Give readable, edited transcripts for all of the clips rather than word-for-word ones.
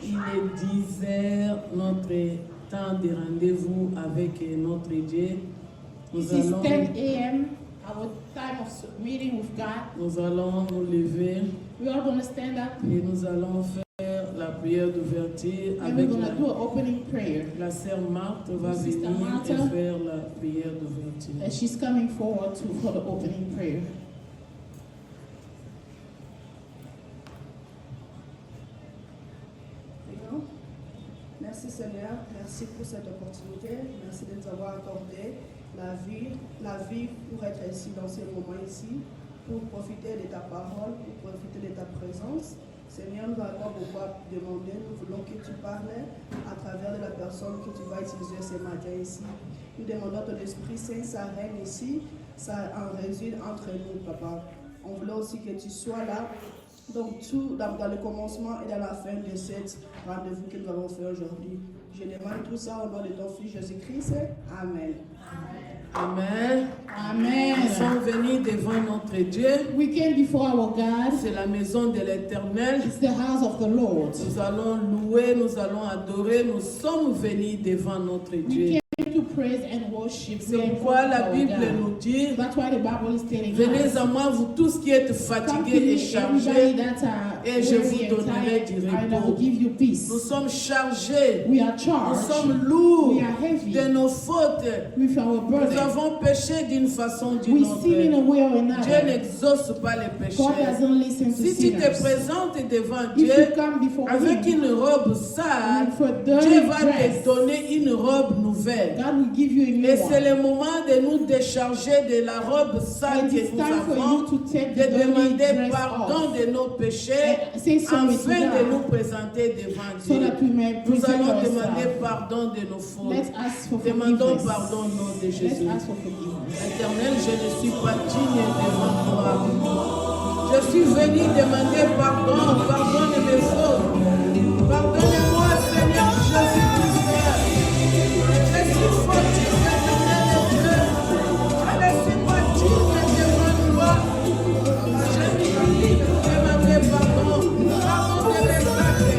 Il est 10 heures, notre temps de rendez-vous avec notre Dieu. This is 10 a.m., our time of meeting with God. Nous allons nous lever. We are going to stand up. Et nous allons faire la prière d'ouverture And avec we're going to do an opening prayer. la sœur Marthe va Sister venir Martha. et faire la prière d'ouverture. And she's coming forward for the opening prayer. Merci Seigneur, merci pour cette opportunité, merci de nous avoir accordé la vie pour être ici dans ce moment ici, pour profiter de ta parole, pour profiter de ta présence. Seigneur, nous n'avons pas beaucoup à demander, nous voulons que tu parles à travers de la personne que tu vas utiliser ce matin ici. Nous demandons ton Esprit Saint, ça règne ici, ça en réside entre nous, Papa. On voulait aussi que tu sois là. Donc tout dans le commencement et dans la fin de cet rendez-vous que nous avons fait aujourd'hui. Je demande tout ça au nom de ton Fils Jésus-Christ. Amen. Amen. Amen. Nous sommes venus devant notre Dieu. We came before our God. C'est la maison de l'Éternel. It's the house of the Lord. Nous allons louer, nous allons adorer. Nous sommes venus devant notre Dieu. We came to praise and worship. C'est pourquoi la Bible nous dit, That's why the Bible is telling venez us. à moi, vous tous qui êtes Come to fatigués me, et chargés, everybody that are et je vous weary and donnerai tired, du and I repos. will give you peace. Nous sommes chargés, We are nous charged sommes lourds We are heavy. de nos fautes. with our Nous burden. avons péché d'une façon ou d'une We autre. sin in a way or Dieu another. n'exauce pas les péchés. God doesn't listen to Si tu te sinners. présentes devant If Dieu you come before avec Him une robe sale, with a dirty Dieu va dress, te donner une robe nouvelle. God will give you a new Et c'est one. le moment de nous décharger de la robe sale And que it's nous time for avons, you to take de the dirty demander dress pardon off de nos péchés, and say sorry to afin de nous God présenter devant so Dieu. that we may Nous present allons demander ourselves. pardon de nos fautes. Let's ask for Demandons forgiveness. pardon au nom de Let's Jésus. ask for forgiveness. Éternel, je ne suis pas digne devant toi. Je suis venu demander pardon, pardonne mes fautes. Pardonnez-moi, Seigneur Jésus-Christ. Je suis fautif, éternel Dieu. Je ne suis pas digne devant toi. Je suis venu demander pardon. Pardon de mes actes,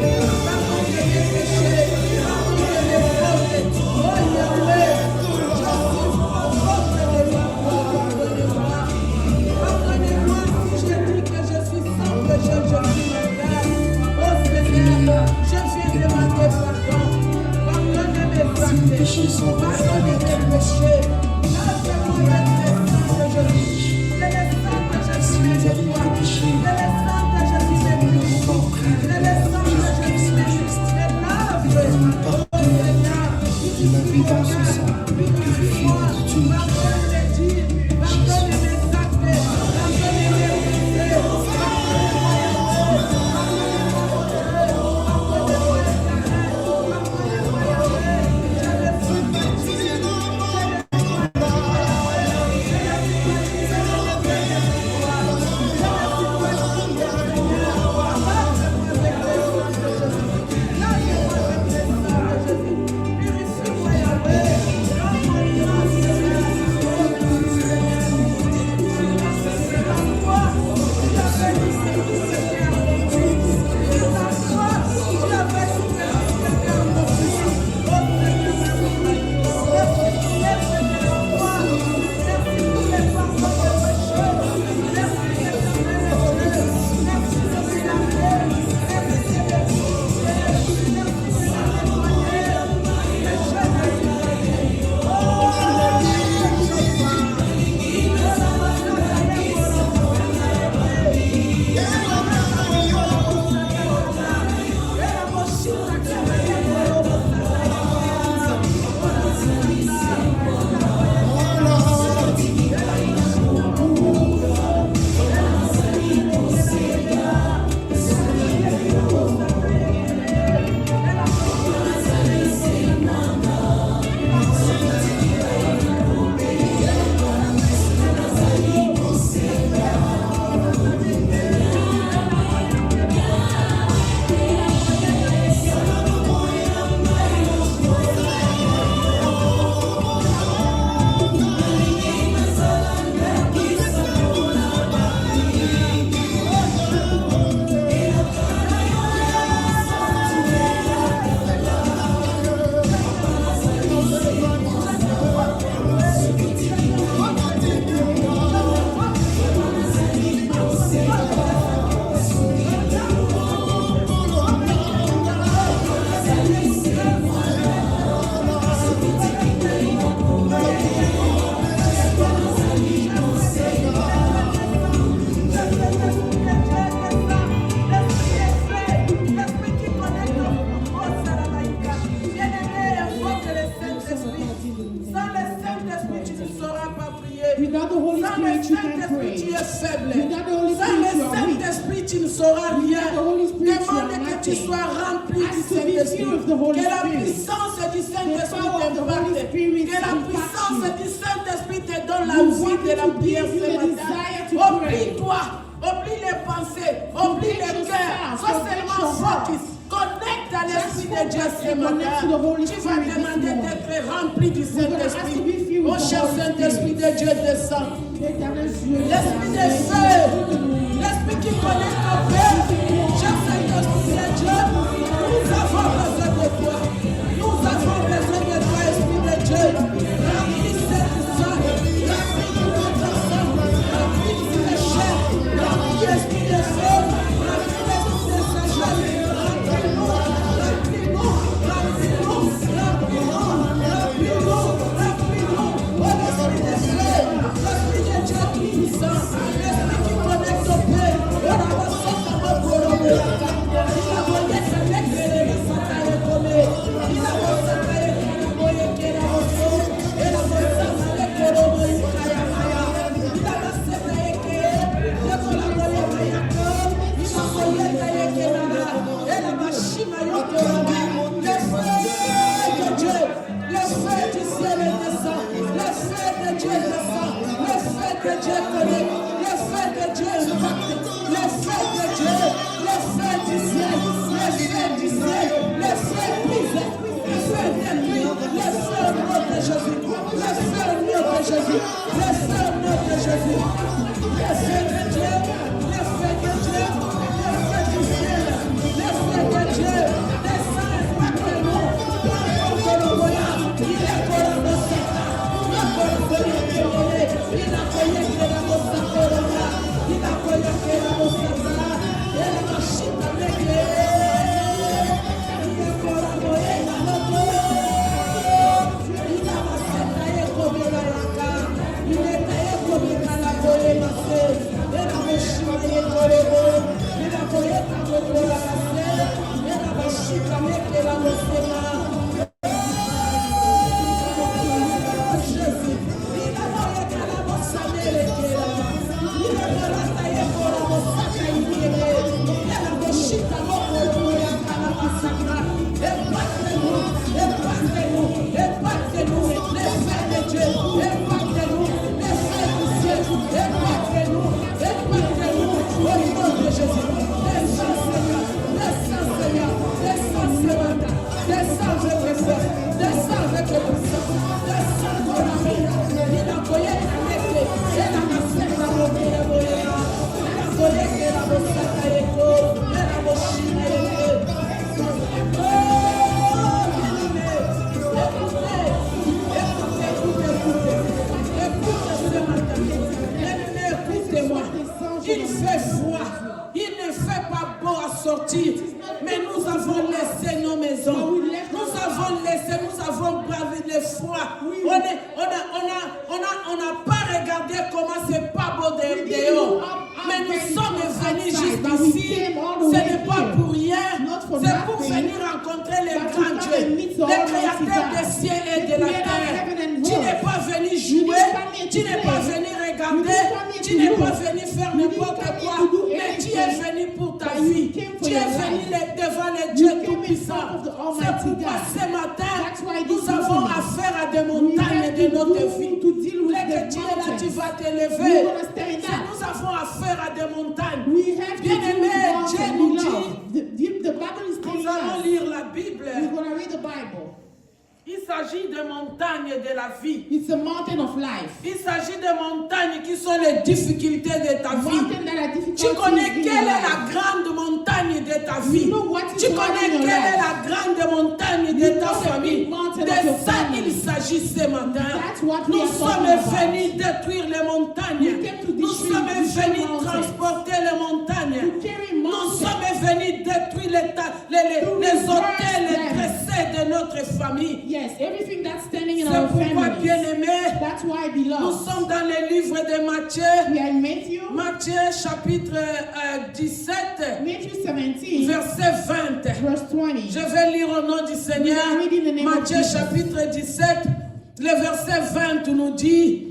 pardon de mes péchés, pardon de mes fautes. Oh Yahweh, pardonnez-moi si je dis que je suis sans péché, je suis malade. Oh Seigneur, je viens demander pardon. Pardonnez mes actes, pardonnez mes péchés. Lâchez-moi le sang de Jésus. C'est le sang de Jésus qui me nettoie. C'est le sang de Jésus qui me purifie. C'est le sang de Jésus qui me lave. Oh Seigneur, purifie-moi. Purifie-moi. Pardonne mes dires. Pardonne mes actes. Pardonne mes péchés. Purifie-moi, Yahweh. Spirit, you can Saint-Esprit, tu pray. es faible. Without the Holy Sans Spirit, le you are weak. Saint-Esprit, tu ne sauras rien. Without the Holy Spirit, you Demande are que tu nothing. sois rempli du Ask to be Saint-Esprit. filled with the Holy Que la Spirit. puissance du The Saint-Esprit power of the Holy t'impacte. Spirit Que la impacts puissance you. du Saint-Esprit te donne la We vie want de you la to prière give you ce the matin. desire to pray. Oublie-toi. Oublie les pensées. Oublie Forget le yourself. cœur. Sois Forget seulement your heart. focus. Connecte à l'Esprit de Dieu focus ce and connect matin. to the Holy Tu vas Spirit this demander morning. d'être rempli du We're gonna ask to be Saint-Esprit. filled Oh with the cher Holy Saint-Esprit Spirit. de Dieu, descend. L'éternel Dieu, L'Esprit de feu, l'Esprit qui connaît ton cœur, cher Saint-Esprit de Dieu, nous avons besoin de toi. Nous avons besoin de toi, Esprit de Dieu. Remplis cette salle, remplis tout notre sang, remplis tout le chair, remplis Esprit de feu, remplis l'Esprit de sagesse, remplis-nous, remplis-nous, remplis-nous, remplis-nous, remplis-nous, remplis-nous. Oh, l'Esprit de feu, l'Esprit de Dieu tout-puissant, l'Esprit qui connecte au Père. Oh, la personne qui va pour le monde. Il a voyé sa lettre, il a sa taille comme il a sa taille comme il a voyé qu'elle a reçu. Et la personne avec le robo, il a maya. Il a sa taille qu'elle a voyé maya comme il a voyé taille qu'elle a. Et la machine a eu que le feu de Dieu, le feu du ciel descend, le feu de Dieu descend, le feu de Dieu connaît, le feu de Dieu impacte, le feu de Dieu, le feu du ciel, le feu du ciel, le feu brise, le feu détruit, le feu au nom de Jésus, le feu au nom de Jésus, le feu au nom de Jésus, le feu de Dieu, le feu de Dieu, le feu du ciel, le feu de Dieu, descend impacte-nous, il est corona, il a corona, il a Il fait froid, il ne fait pas beau à sortir, mais nous avons laissé nos maisons, nous avons bravé le froid. On n'a pas regardé comment c'est pas beau dehors, mais nous sommes venus jusqu'ici. Ce n'est pas pour rien, c'est pour venir rencontrer les grands dieux, les créateurs des cieux et de la terre. Tu n'es pas venu jouer, tu n'es pas venu regarder, tu n'es pas venu faire n'importe quoi, mais tu es venu pour ta vie. Tu es venu devant les dieux tout-puissants. C'est pourquoi ce matin, nous avons affaire à des montagnes de notre vie. Dès que tu es là, tu vas t'élever. Nous avons affaire à des montagnes. Bien-aimé, Dieu nous dit, nous allons lire la Bible. Il s'agit de montagnes de la vie. It's a mountain of life. Il s'agit de montagnes qui sont les difficultés de ta vie. Mountain that are difficult Tu connais in quelle your est life. la grande montagne de ta vie. You know what is Tu going on connais in your quelle est life. la grande montagne de You ta know the famille. big mountain De of your ça family. il s'agit ce matin. That's what we Nous are sommes talking about. venus détruire les montagnes. We came to Nous destroy sommes venus mountains. transporter les montagnes. To carry Nous mountains. sommes venus détruire les hôtels, les them. dressés de notre famille. Yes, everything that's standing in C'est our pourquoi, families. bien-aimés, That's why, nous beloved, sommes dans le livre de Matthieu. we are in Matthew, Matthieu chapitre 17, Matthew 17, verset 20. verse 20. Je vais lire au nom du Seigneur. We are reading in the name of Matthieu Jesus. chapitre 17, le verset 20 nous dit: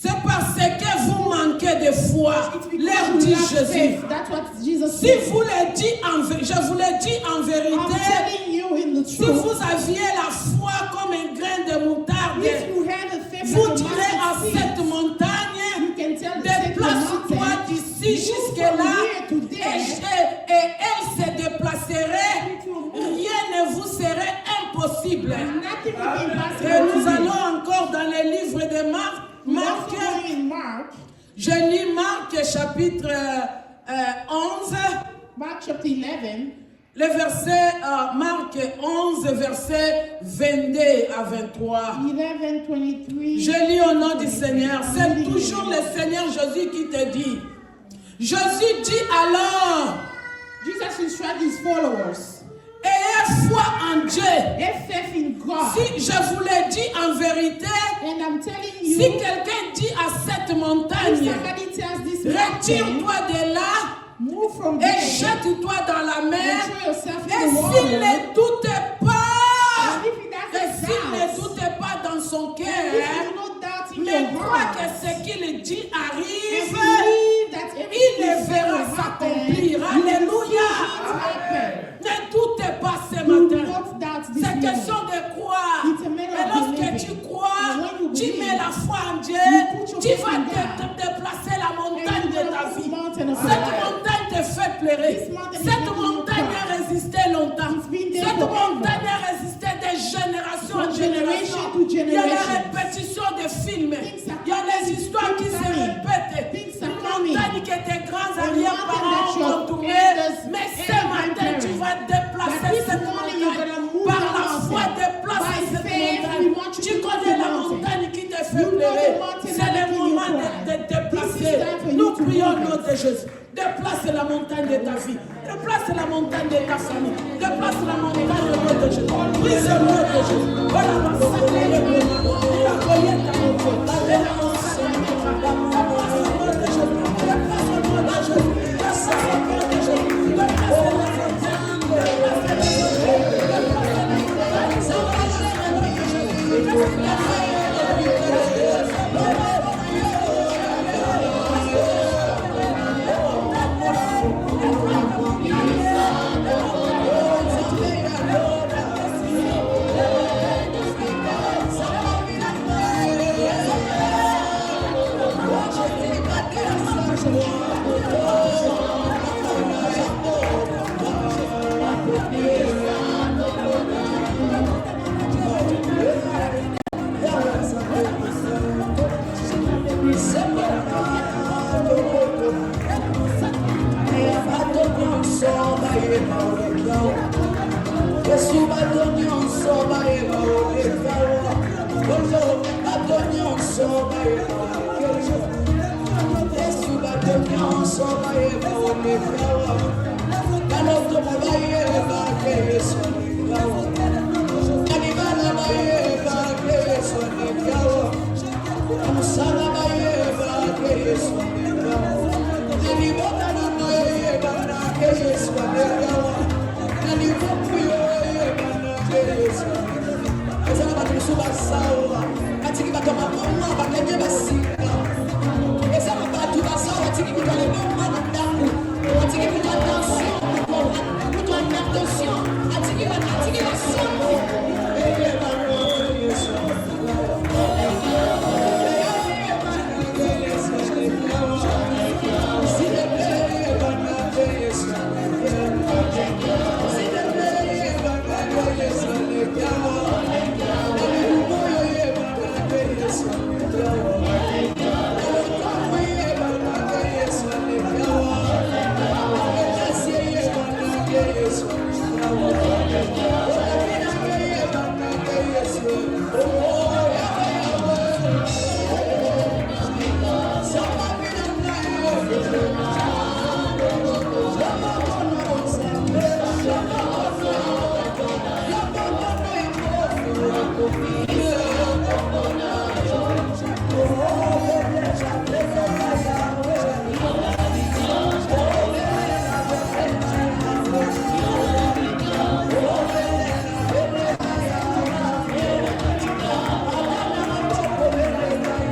C'est parce que vous manquez de foi. Leur dit Jésus. That's what Jesus Si said. vous le dites je vous le dis en I'm vérité, telling you in the si truth. vous aviez la foi comme un grain de moutarde, If you had a faith vous like a direz à mustard seed, cette montagne, you can tell the sacred déplace-toi mountain, d'ici move jusque-là, from here to there. et elle se déplacerait. Rien ne vous serait impossible. Nothing will be impossible Et nous to you. allons encore dans le livre de Marc. We're Marc, also going in Mark, je lis Marc chapitre 11, Mark chapter 11, le verset, Marc 11, verset 22 à 23. 11:23. Je lis au nom du Seigneur. C'est toujours le Seigneur Jésus qui te dit. Jésus dit alors, Jesus instructed his followers, ayez foi en Dieu. have faith in God. Si je vous le dis en vérité, And I'm telling si you, quelqu'un dit à cette if montagne, somebody tells this mountain, retire-toi de là move from et there, jette-toi dans la mer, and throw yourself et in the s'il water, ne doute pas, and if he et doesn't s'il ne doubt, doute pas dans son and cœur, if you do not doubt in mais your crois heart, que ce qu'il dit and arrive, believe that il everything le he said verra will happen, s'accomplir. you will see Alléluia. it happen. Ne doute pas ce Do matin. not doubt this C'est moment. question de croire. It's a matter Et of lorsque believing. tu crois, And when you tu believe, mets la foi en Dieu, you put your tu faith vas in te God. déplacer la montagne And de you ta will vie. move mountain of your Cette life. montagne te fait pleurer. This mountain is Cette making you montagne cry. a résisté longtemps. It's been there Cette forever. montagne a résisté de génération en From generation génération. to Il y a la generation. répétition des films. Things are Il y a les histoires qui se coming. répètent. Things Une are coming. montagne que tes grands A arrière-parents mountain that ont your tourné. elders Mais and ce matin, tu vas grandparents. déplacer But this cette morning you're montagne. gonna move Par that la foi, mountain. déplace By cette faith, montagne. we want you Tu to move connais the la mountain. montagne qui te fait You know pleurer. the mountain C'est that le making you moment cry. de te déplacer. This is time for Nous you to prions au move nom it. de Jésus. Déplace la montagne de ta vie. Déplace la montagne de ta famille. Déplace la montagne au nom de Jésus. Prise au nom de Jésus. Voilà ma sacrée le nom. Il a collé ta montagne. Et la montagne de ta vie. Déplace au nom de Jésus. Déplace au nom de Jésus. Déplace au nom de Jésus. Déplace la montagne. Déplace la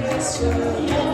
Yes,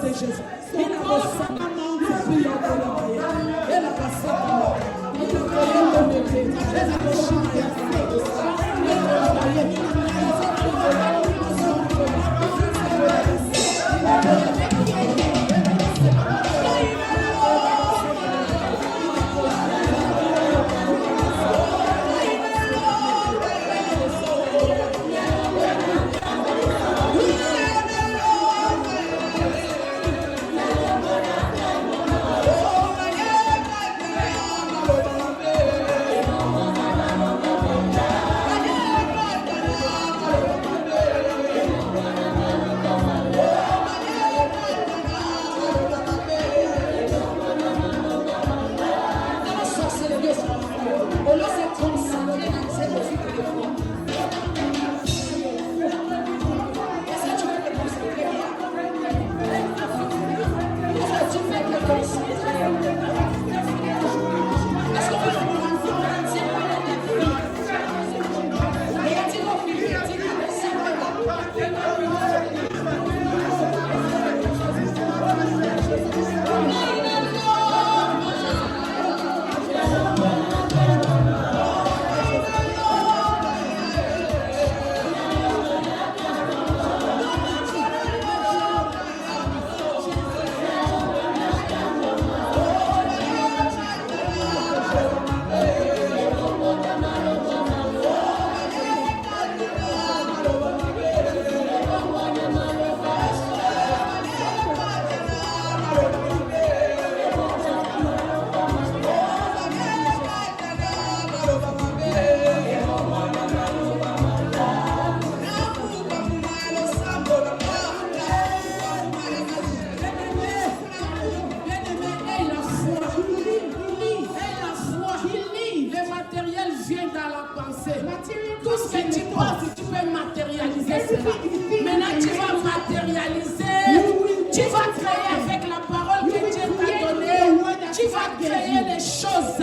de Jésus. Il a reçu la main de prière de la prière. Elle a passé la main. Il a prié de l'été. Elle a reçu la tout ce que tu penses, tu peux matérialiser cela. Maintenant, tu vas matérialiser. Tu vas créer avec la parole que Dieu t'a donnée. Tu vas créer les choses.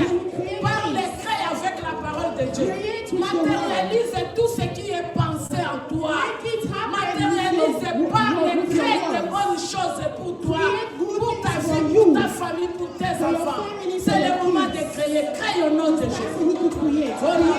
Par les créer avec la parole de Dieu. Matérialise tout ce qui est pensé en toi. Matérialise par les créer de bonnes choses pour toi, pour ta vie, pour ta famille, pour tes enfants. C'est le moment de créer. Crée au nom de Jésus. Oh,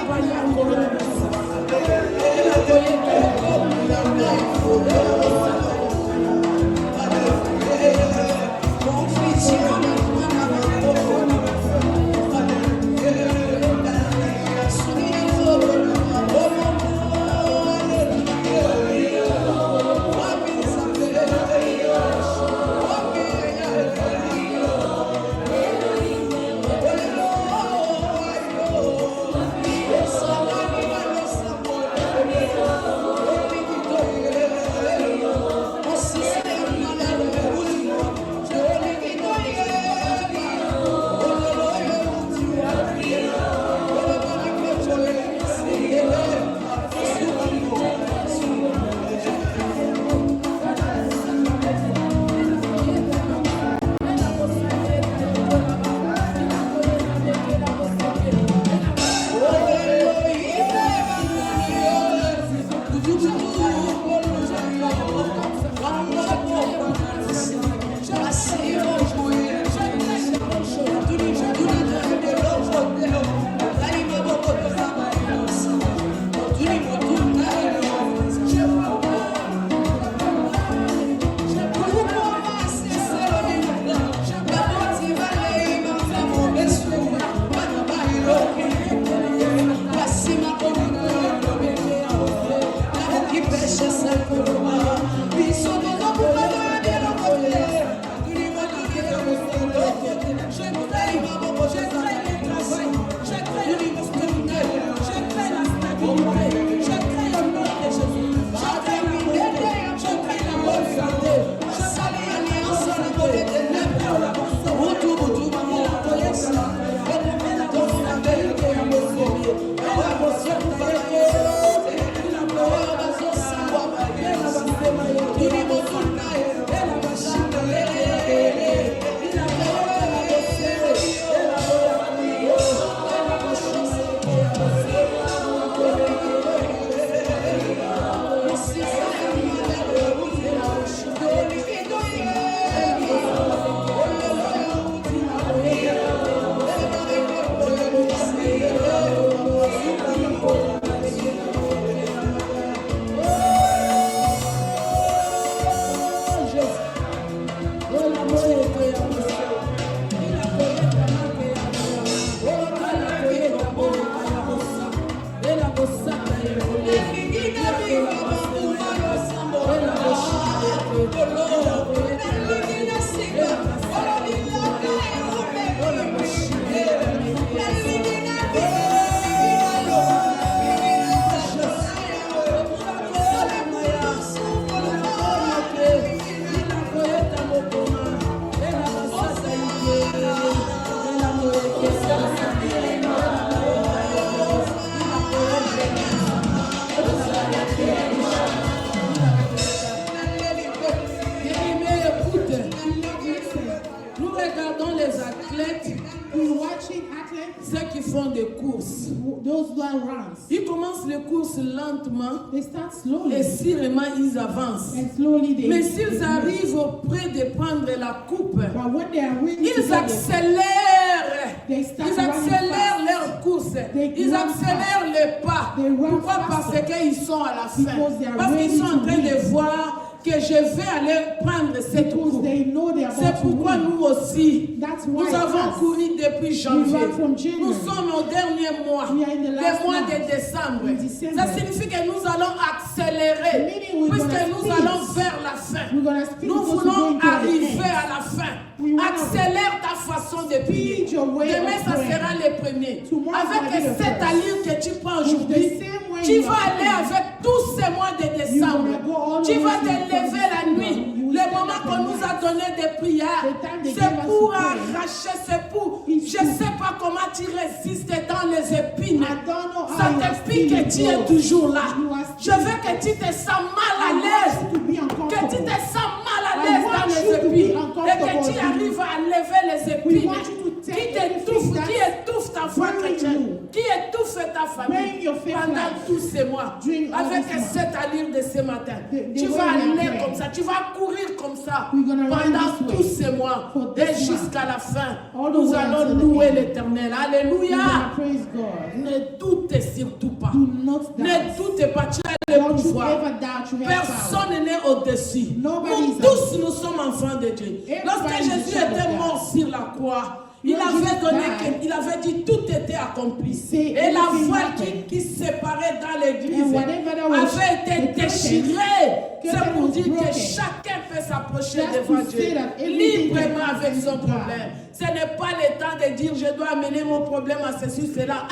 Ceux qui font des courses, those who runs, ils commencent les courses lentement they start slowly, et sûrement ils avancent. and slowly they. Mais s'ils arrivent auprès de prendre la coupe, But when they are ready to ils get the- accélèrent. they start Ils running accélèrent fast. leur course. They Ils run accélèrent les pas. They run Pourquoi? Parce faster. qu'ils sont à la fin. Because they are Parce qu'ils ready sont en to train win. de voir que je vais aller prendre cette Because coupe. they know they are C'est about to pourquoi win. nous aussi, That's why nous avons us, couru depuis janvier. run from January. Nous sommes au dernier mois, We are in the le last mois month. de décembre. In December. Ça signifie que nous allons accélérer, Meaning we're puisque gonna nous speed. allons vers la fin. We're gonna speed Nous because we're voulons going to the arriver end. à la fin. We wanna Accélère ta façon de prier. speed your way Demain, of ça praying. sera le premier. Tomorrow Avec will be the cette first. allure que tu prends With aujourd'hui, the same way tu you vas are aller praying. avec tous ces mois de décembre. You're gonna go all Tu the vas way te to lever la December. nuit. You will Le stand moment up qu'on and nous a dance. donné des prières, The time they c'est gave us pour to pray. arracher, c'est pour. It's Je to- ne sais pas comment tu résistes dans les épines. I don't know how Ça you te are pique still et tu es close. toujours là. You are Je still- veux que tu te sens mal à I l'aise. want you to be Que tu uncomfortable. te sens mal à I l'aise want dans you les to be épines. Et uncomfortable. que tu arrives à lever les We épines. want you to take Qui everything t'étouffe, that's qui étouffe ta foi burning chrétienne, you. qui étouffe ta famille Burning your faith pendant life. tous ces mois. During all Avec this month. cette allure de ce matin. The Tu way vas we are aller praying. comme ça, tu vas courir comme ça We're gonna run pendant this way tous ces mois for et this jusqu'à la fin. All the Nous way allons until the louer end. l'Éternel. We're Alléluia. gonna praise God. Ne doute surtout pas. Do not Ne doubt. doute pas, tu as le Don't you pouvoir. ever doubt you have power. Personne n'est au-dessus. Nobody Nous is tous, nous sommes enfants de Dieu. Lorsque Everybody is Jésus a child of était God. mort sur la croix, il When avait Jesus donné, died, il avait dit tout était accompli. Say Et la everything voile happened. qui séparait dans l'église And whatever that was avait été the curtain, déchirée. C'est curtain pour was dire que broken. chacun peut s'approcher Just devant to Dieu say that everything librement can avec happen son to God. problème. Ce n'est pas le temps de dire je dois amener mon problème à ceci, cela.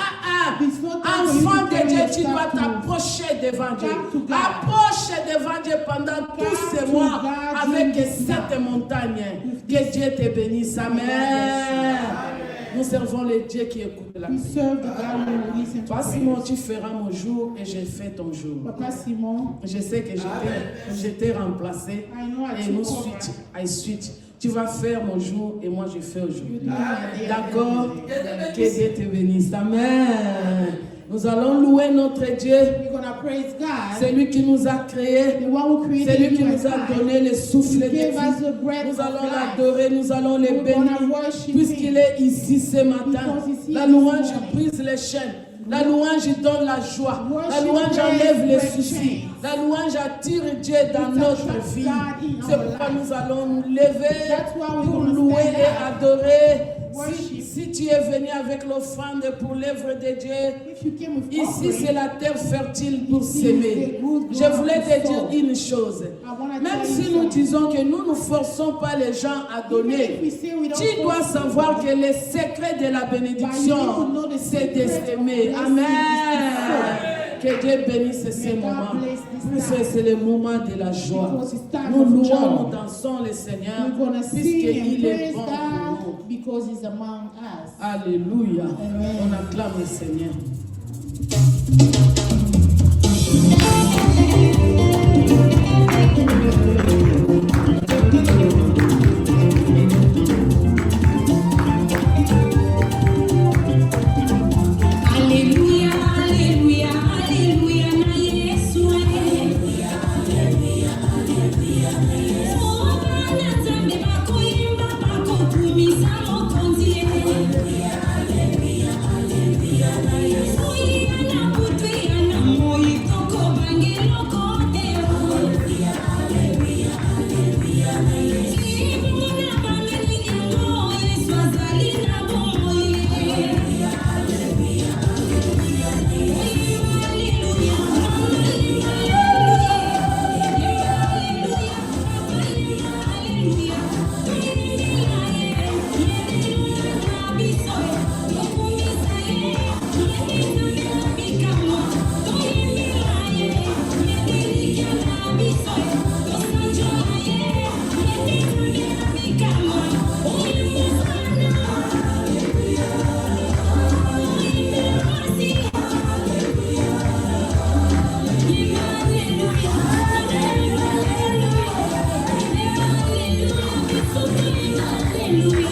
It's not time for you Enfant to de carry Dieu, your tu stuff dois to- t'approcher devant Dieu. Come to God. Approche devant Dieu pendant tous ces to mois God avec during this cette month. montagne. Que Dieu te bénisse. Amen. Nous servons le Dieu qui écoute la We prière. serve the God who will listen to Toi, Simon, prayers. tu feras mon jour et je fais ton jour. Papa Simon, Je sais que je t'ai remplacé. I know I Et took nous over. I switch. Tu vas faire mon jour et moi je fais aujourd'hui. You do my day. D'accord? Que Dieu te bénisse. Amen. Nous allons louer notre Dieu. We're gonna praise God. C'est lui qui nous a créés. The one who C'est created lui qui you and nous a I. donné le souffle de He gave us vie. the breath Nous of allons life. l'adorer, nous allons le We're bénir. gonna worship Puisqu'il him. est ici ce matin. Because he's here La this louange morning. brise les chaînes. La louange donne la joie. La Worship louange praise enlève les break soucis. chains. La louange attire Dieu dans It notre attracts vie. God in C'est our pourquoi life. nous allons nous lever That's why we're pour gonna louer stand et up. adorer. Worship. Si tu es venu avec l'offrande pour l'œuvre de Dieu, If you came with ici offering, c'est la terre fertile pour Ici, s'aimer. c'est good Je ground voulais to te dire sow. une chose. wanna Même tell si you nous something. disons que nous ne forçons pas les gens à Even donner, if we say we don't tu dois force savoir que le secret de la But you need to bénédiction, know the c'est secret de of s'aimer. blessing Amen. is Que Dieu bénisse ces May God moments. bless this Puisque time. c'est le moment de la joie. Because it's time Nous of louons, joy. nous dansons le Seigneur, We're gonna sing and puisqu'il est praise bon pour nous. God because He's among us. Alléluia. Amen. On acclame le Seigneur. Alléluia, alléluia, alléluia, na Yesu. Alléluia, alléluia, alléluia, na Yesu. Oh, bana zambi bakoyimba bakokumisa mokonzi. Alléluia, alléluia, alléluia, na Yesu. Oyana butu Hallelujah.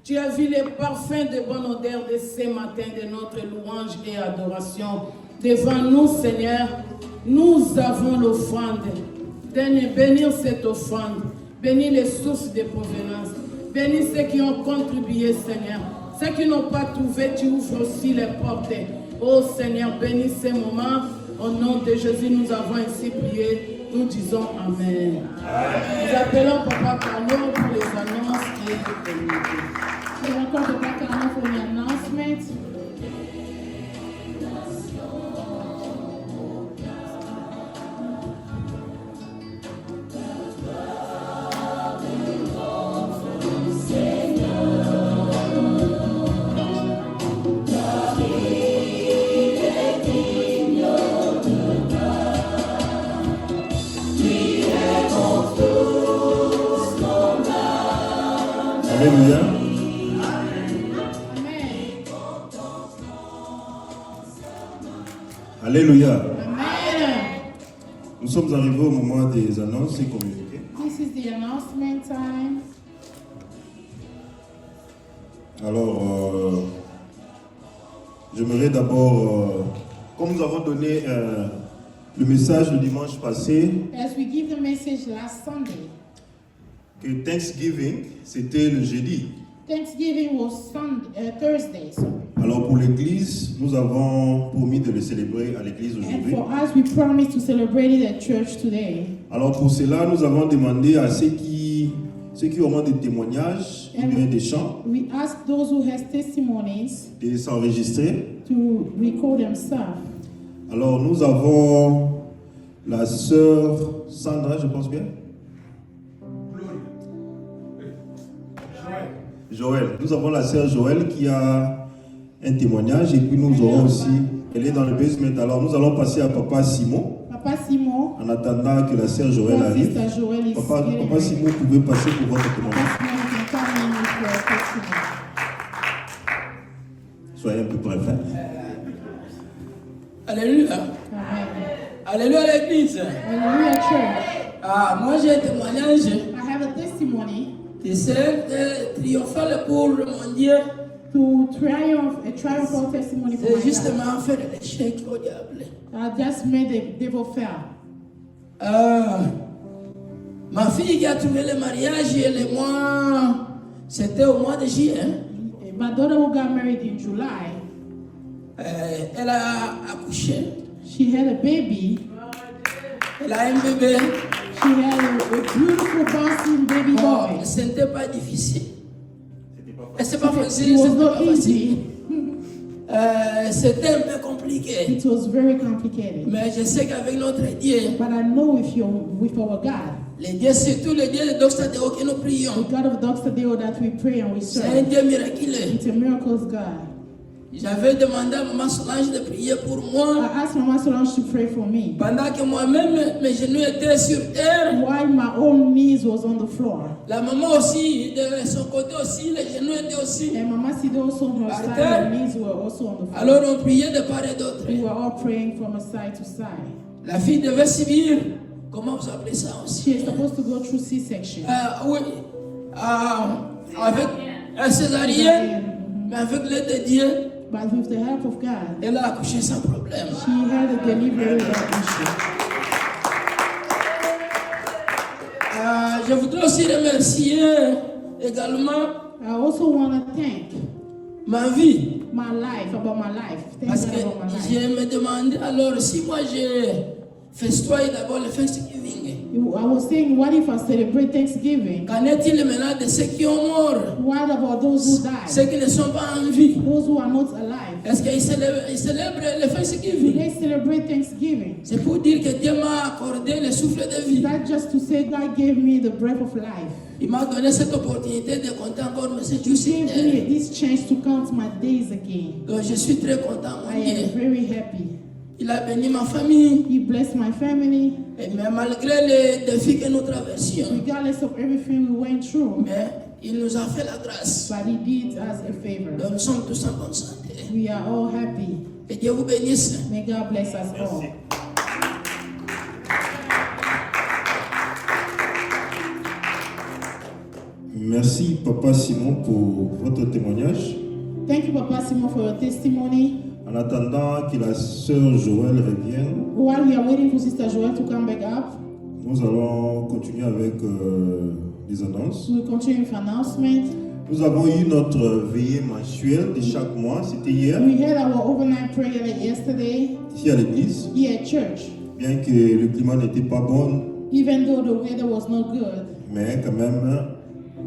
Tu as vu les parfums de bonne odeur de ce matin de notre louange et adoration. Devant nous, Seigneur, nous avons l'offrande. Bénis cette offrande. Bénis les sources de provenance. Bénis ceux qui ont contribué, Seigneur. Ceux qui n'ont pas trouvé, tu ouvres aussi les portes. Oh Seigneur, bénis ces moments. Au nom de Jésus, nous avons ainsi prié. Nous disons Amen. Nous appelons Papa Carlo pour les annonces et les communiqués. We welcome Papa Carlo for the announcement. Alléluia. Alléluia. Amen. Nous sommes arrivés au moment des annonces et communiqués. This is the announcement time. Alors, j'aimerais d'abord, comme nous avons donné le message le dimanche passé, As we give the message last Sunday, que Thanksgiving, c'était le jeudi. Thanksgiving was Thursday. Sorry. Alors pour l'église, nous avons promis de le célébrer à l'église And aujourd'hui. for us, we promise to celebrate it at church today. Alors pour cela, nous avons demandé à ceux qui auront des témoignages ou bien des chants We ask those who has testimonies de s'enregistrer. to record themselves. Alors nous avons la sœur Sandra, je pense bien. Joël. Nous avons la sœur Joël qui a un témoignage et puis nous aurons aussi, elle est dans le basement. Alors nous allons passer à Papa Simon Papa Simon, en attendant que la sœur Joël our arrive. sister Joel is Papa getting Simon, vous pouvez passer pour votre Papa témoignage. Simon, you can come in with your testimony. Soyez un peu préfet. Alléluia. Amen. Alléluia l'église. Hallelujah, church. Ah, moi j'ai un témoignage. I have a testimony Tu sais, triomphal pour mon Dieu. to triumph, a triumphal testimony for C'est my God. justement faire l'échec au diable. I just made the devil fail. Ma fille qui a trouvé le mariage et le mois, c'était au mois de juillet. My daughter who got married in July, Elle a accouché. she had a baby. Elle a un bébé. She had a beautiful, bouncing baby Bon, boy. ce n'était pas difficile. Et c'est pas It facile, was c'était not pas facile. easy. C'était un peu compliqué. It was very complicated. Mais je sais qu'avec notre Dieu, But I know with our God, les dieux, surtout le Dieu de Doxtadeo que nous the prions, God of Dr. Deo that we pray and we c'est un serve, Dieu miraculeux. it's a miracles God. J'avais demandé à Maman Solange de prier pour I moi asked Mama Solange to pray for me. pendant que moi-même mes genoux étaient sur terre. While my own knees was on the floor. La maman aussi, de son côté aussi, les genoux étaient aussi. And Mama Sido also on her Par side, terre. her knees were also on the floor. Alors on priait de part et d'autre. We were all praying from a side to side. La fille devait subir, comment vous appelez ça aussi? She is supposed to go through C-section. Oui, avec un césarienne, mais avec l'aide de Dieu, But with the help of God, elle a accouché sans problème. she had a delivery without issue. Je voudrais aussi remercier également I also want to thank ma vie. my life, about my life. Parce Thank que God about my life. je me demandais, alors si moi je festoie d'abord le Thanksgiving, I was saying, what if I celebrate Thanksgiving? qu'en est-il maintenant de ceux qui ont mort, What about those who ceux died? qui ne sont pas en vie? Those who are not alive? Est-ce qu'ils célèbrent le Do Thanksgiving? they celebrate Thanksgiving? C'est pour dire que Dieu m'a accordé le souffle de vie. That's just to say God gave me the breath of life. Il m'a donné cette opportunité de compter encore mes He jours. gave me this chance to count my days again. Donc je suis très content, I mon Dieu. am very happy. Il a béni ma famille. He blessed my family, Et mais malgré les défis que nous traversions, regardless of everything we went through. mais il nous a fait la grâce. But He did us a favor. Donc nous sommes tous en bonne santé. We are all happy. Que Dieu vous bénisse. May God bless us all. Merci, Papa Simon, pour votre témoignage. Thank you, Papa Simon, for your testimony. En attendant que la sœur Joël revienne, While we are waiting for Sister Joelle to come back up, nous allons continuer avec les annonces. we'll continue with announcement. Nous avons eu notre veillée mensuelle de chaque mois, c'était hier, We had our overnight prayer yesterday ici à l'église. here at church. Bien que le climat n'était pas bon, Even though the weather was not good, mais quand même,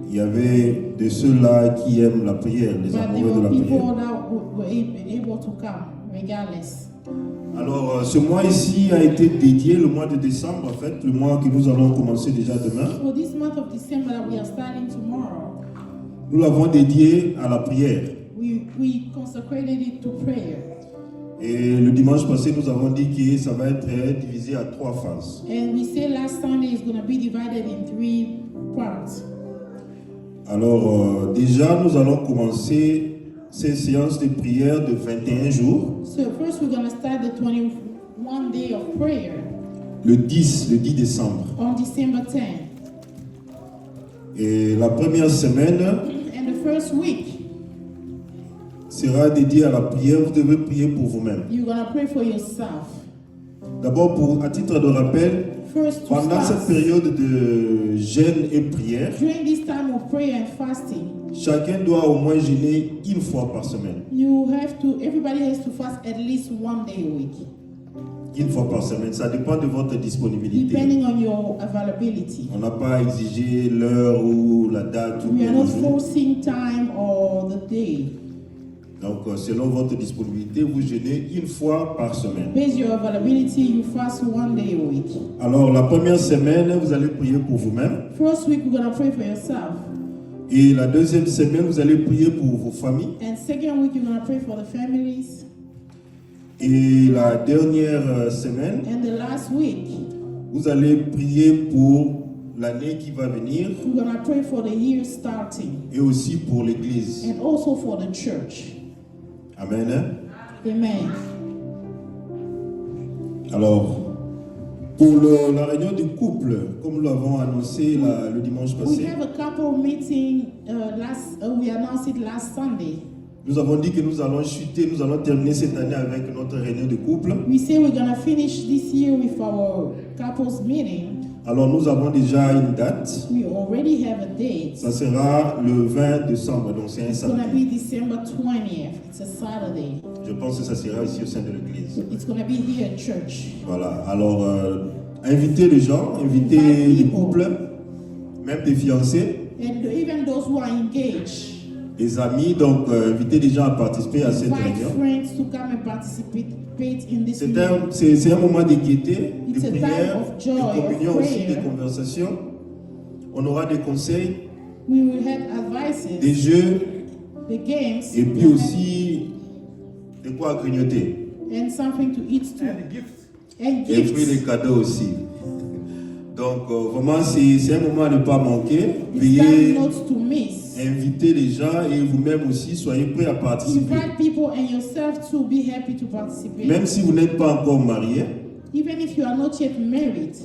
il y avait de ceux-là qui aiment la prière, les but there amoureux de were la people prière. that were able to come regardless. Alors, ce mois ici a été dédié, le mois de décembre, en fait, le mois que nous allons commencer déjà demain. For this month of December that we are starting tomorrow, Nous l'avons dédié à la prière. we consecrated it to prayer. Et le dimanche passé, nous avons dit que ça va être divisé à 3 phases. And we said last Sunday is going to be divided in 3 parts. Alors, déjà, nous allons commencer ces séances de prière de 21 jours. So first we're going to start the 21 day of prayer Le 10 décembre. on December 10. Et la première semaine And the first week, sera dédiée à la prière. Vous devez prier pour vous-même. you're going to pray for yourself. D'abord, à titre de rappel, First to pendant cette fast. période de jeûne et prière, During this time of prayer and fasting, chacun doit au moins jeûner une fois par semaine. everybody has to fast at least 1 day a week, Une fois par semaine. Ça dépend de votre disponibilité. depending on your availability. On n'a pas exigé l'heure ou la date ou We are le not jour. forcing time or the day. Donc, selon votre disponibilité, vous jeûnez une fois par semaine. Based your availability, you fast 1 day a week. Alors, la première semaine, vous allez prier pour vous-même. First week, we're going to pray for yourself. Et la deuxième semaine, vous allez prier pour vos familles. And second week, you're going to pray for the families. Et la dernière semaine, And the last week, vous allez prier pour l'année qui va venir we're going to pray for the year starting et aussi pour l'Église. and also for the church. Amen. Amen. Alors, pour la réunion du couple, comme nous l'avons annoncé le dimanche We passé, have a couple meeting we announced it last Sunday. nous avons dit que nous allons chuter, nous allons terminer cette année avec notre réunion de couple. We say we're going to finish this year with our couples meeting. Alors, nous avons déjà une date. We already have a date. Ça sera le 20 décembre, donc c'est un It's going to samedi. be December 20th. It's a Saturday. Je pense que ça sera ici au sein de l'église. It's going to be here at church. Voilà, alors invitez les gens, invitez les couples, même des fiancés, And even those who are engaged, des amis, donc invitez les gens à participer à cette invite réunion. friends to come and participate in this C'est meeting. c'est un moment de gaieté, de It's a time prière, of joy, de communion of aussi, prayer. de conversation. On aura des conseils, We will have advices, des jeux the games, et puis aussi de quoi grignoter. and something to eat too. And Et puis les gifts. cadeaux aussi. Donc vraiment c'est un moment à ne pas manquer. It's Veuillez time not to miss. inviter les gens et vous-même aussi soyez prêts à participer. Invite people and yourself to be happy to participate. Même si vous n'êtes pas encore marié, Even if you are not yet married,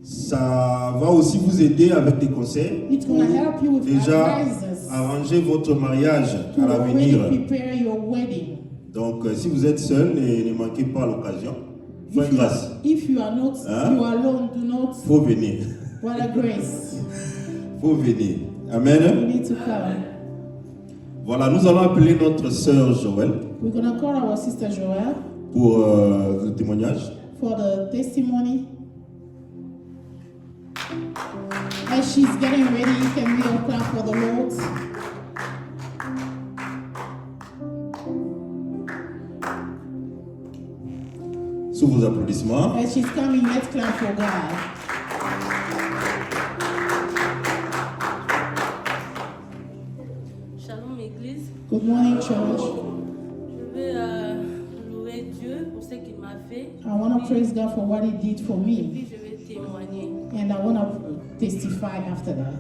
ça va aussi vous aider avec des conseils it's going to help you with déjà advices arranger votre mariage to à l'avenir. already prepare your wedding. Donc si vous êtes seul, ne manquez pas l'occasion. Faites grâce. If you are not, Hein? you are alone, do not Faut venir. What a grace. Faut venir. You Amen. need to come. Voilà, nous allons appeler notre sœur Joël We're going to call our sister Joelle pour le témoignage. for the testimony. As she's getting ready, can we all clap for the Lord? Sous vos applaudissements. As she's coming, let's clap for God. Shalom Église, Good morning, church. je vais louer Dieu pour ce qu'il m'a fait. I want to praise God for what He did for me, Puis je vais témoigner. and I want to testify after that.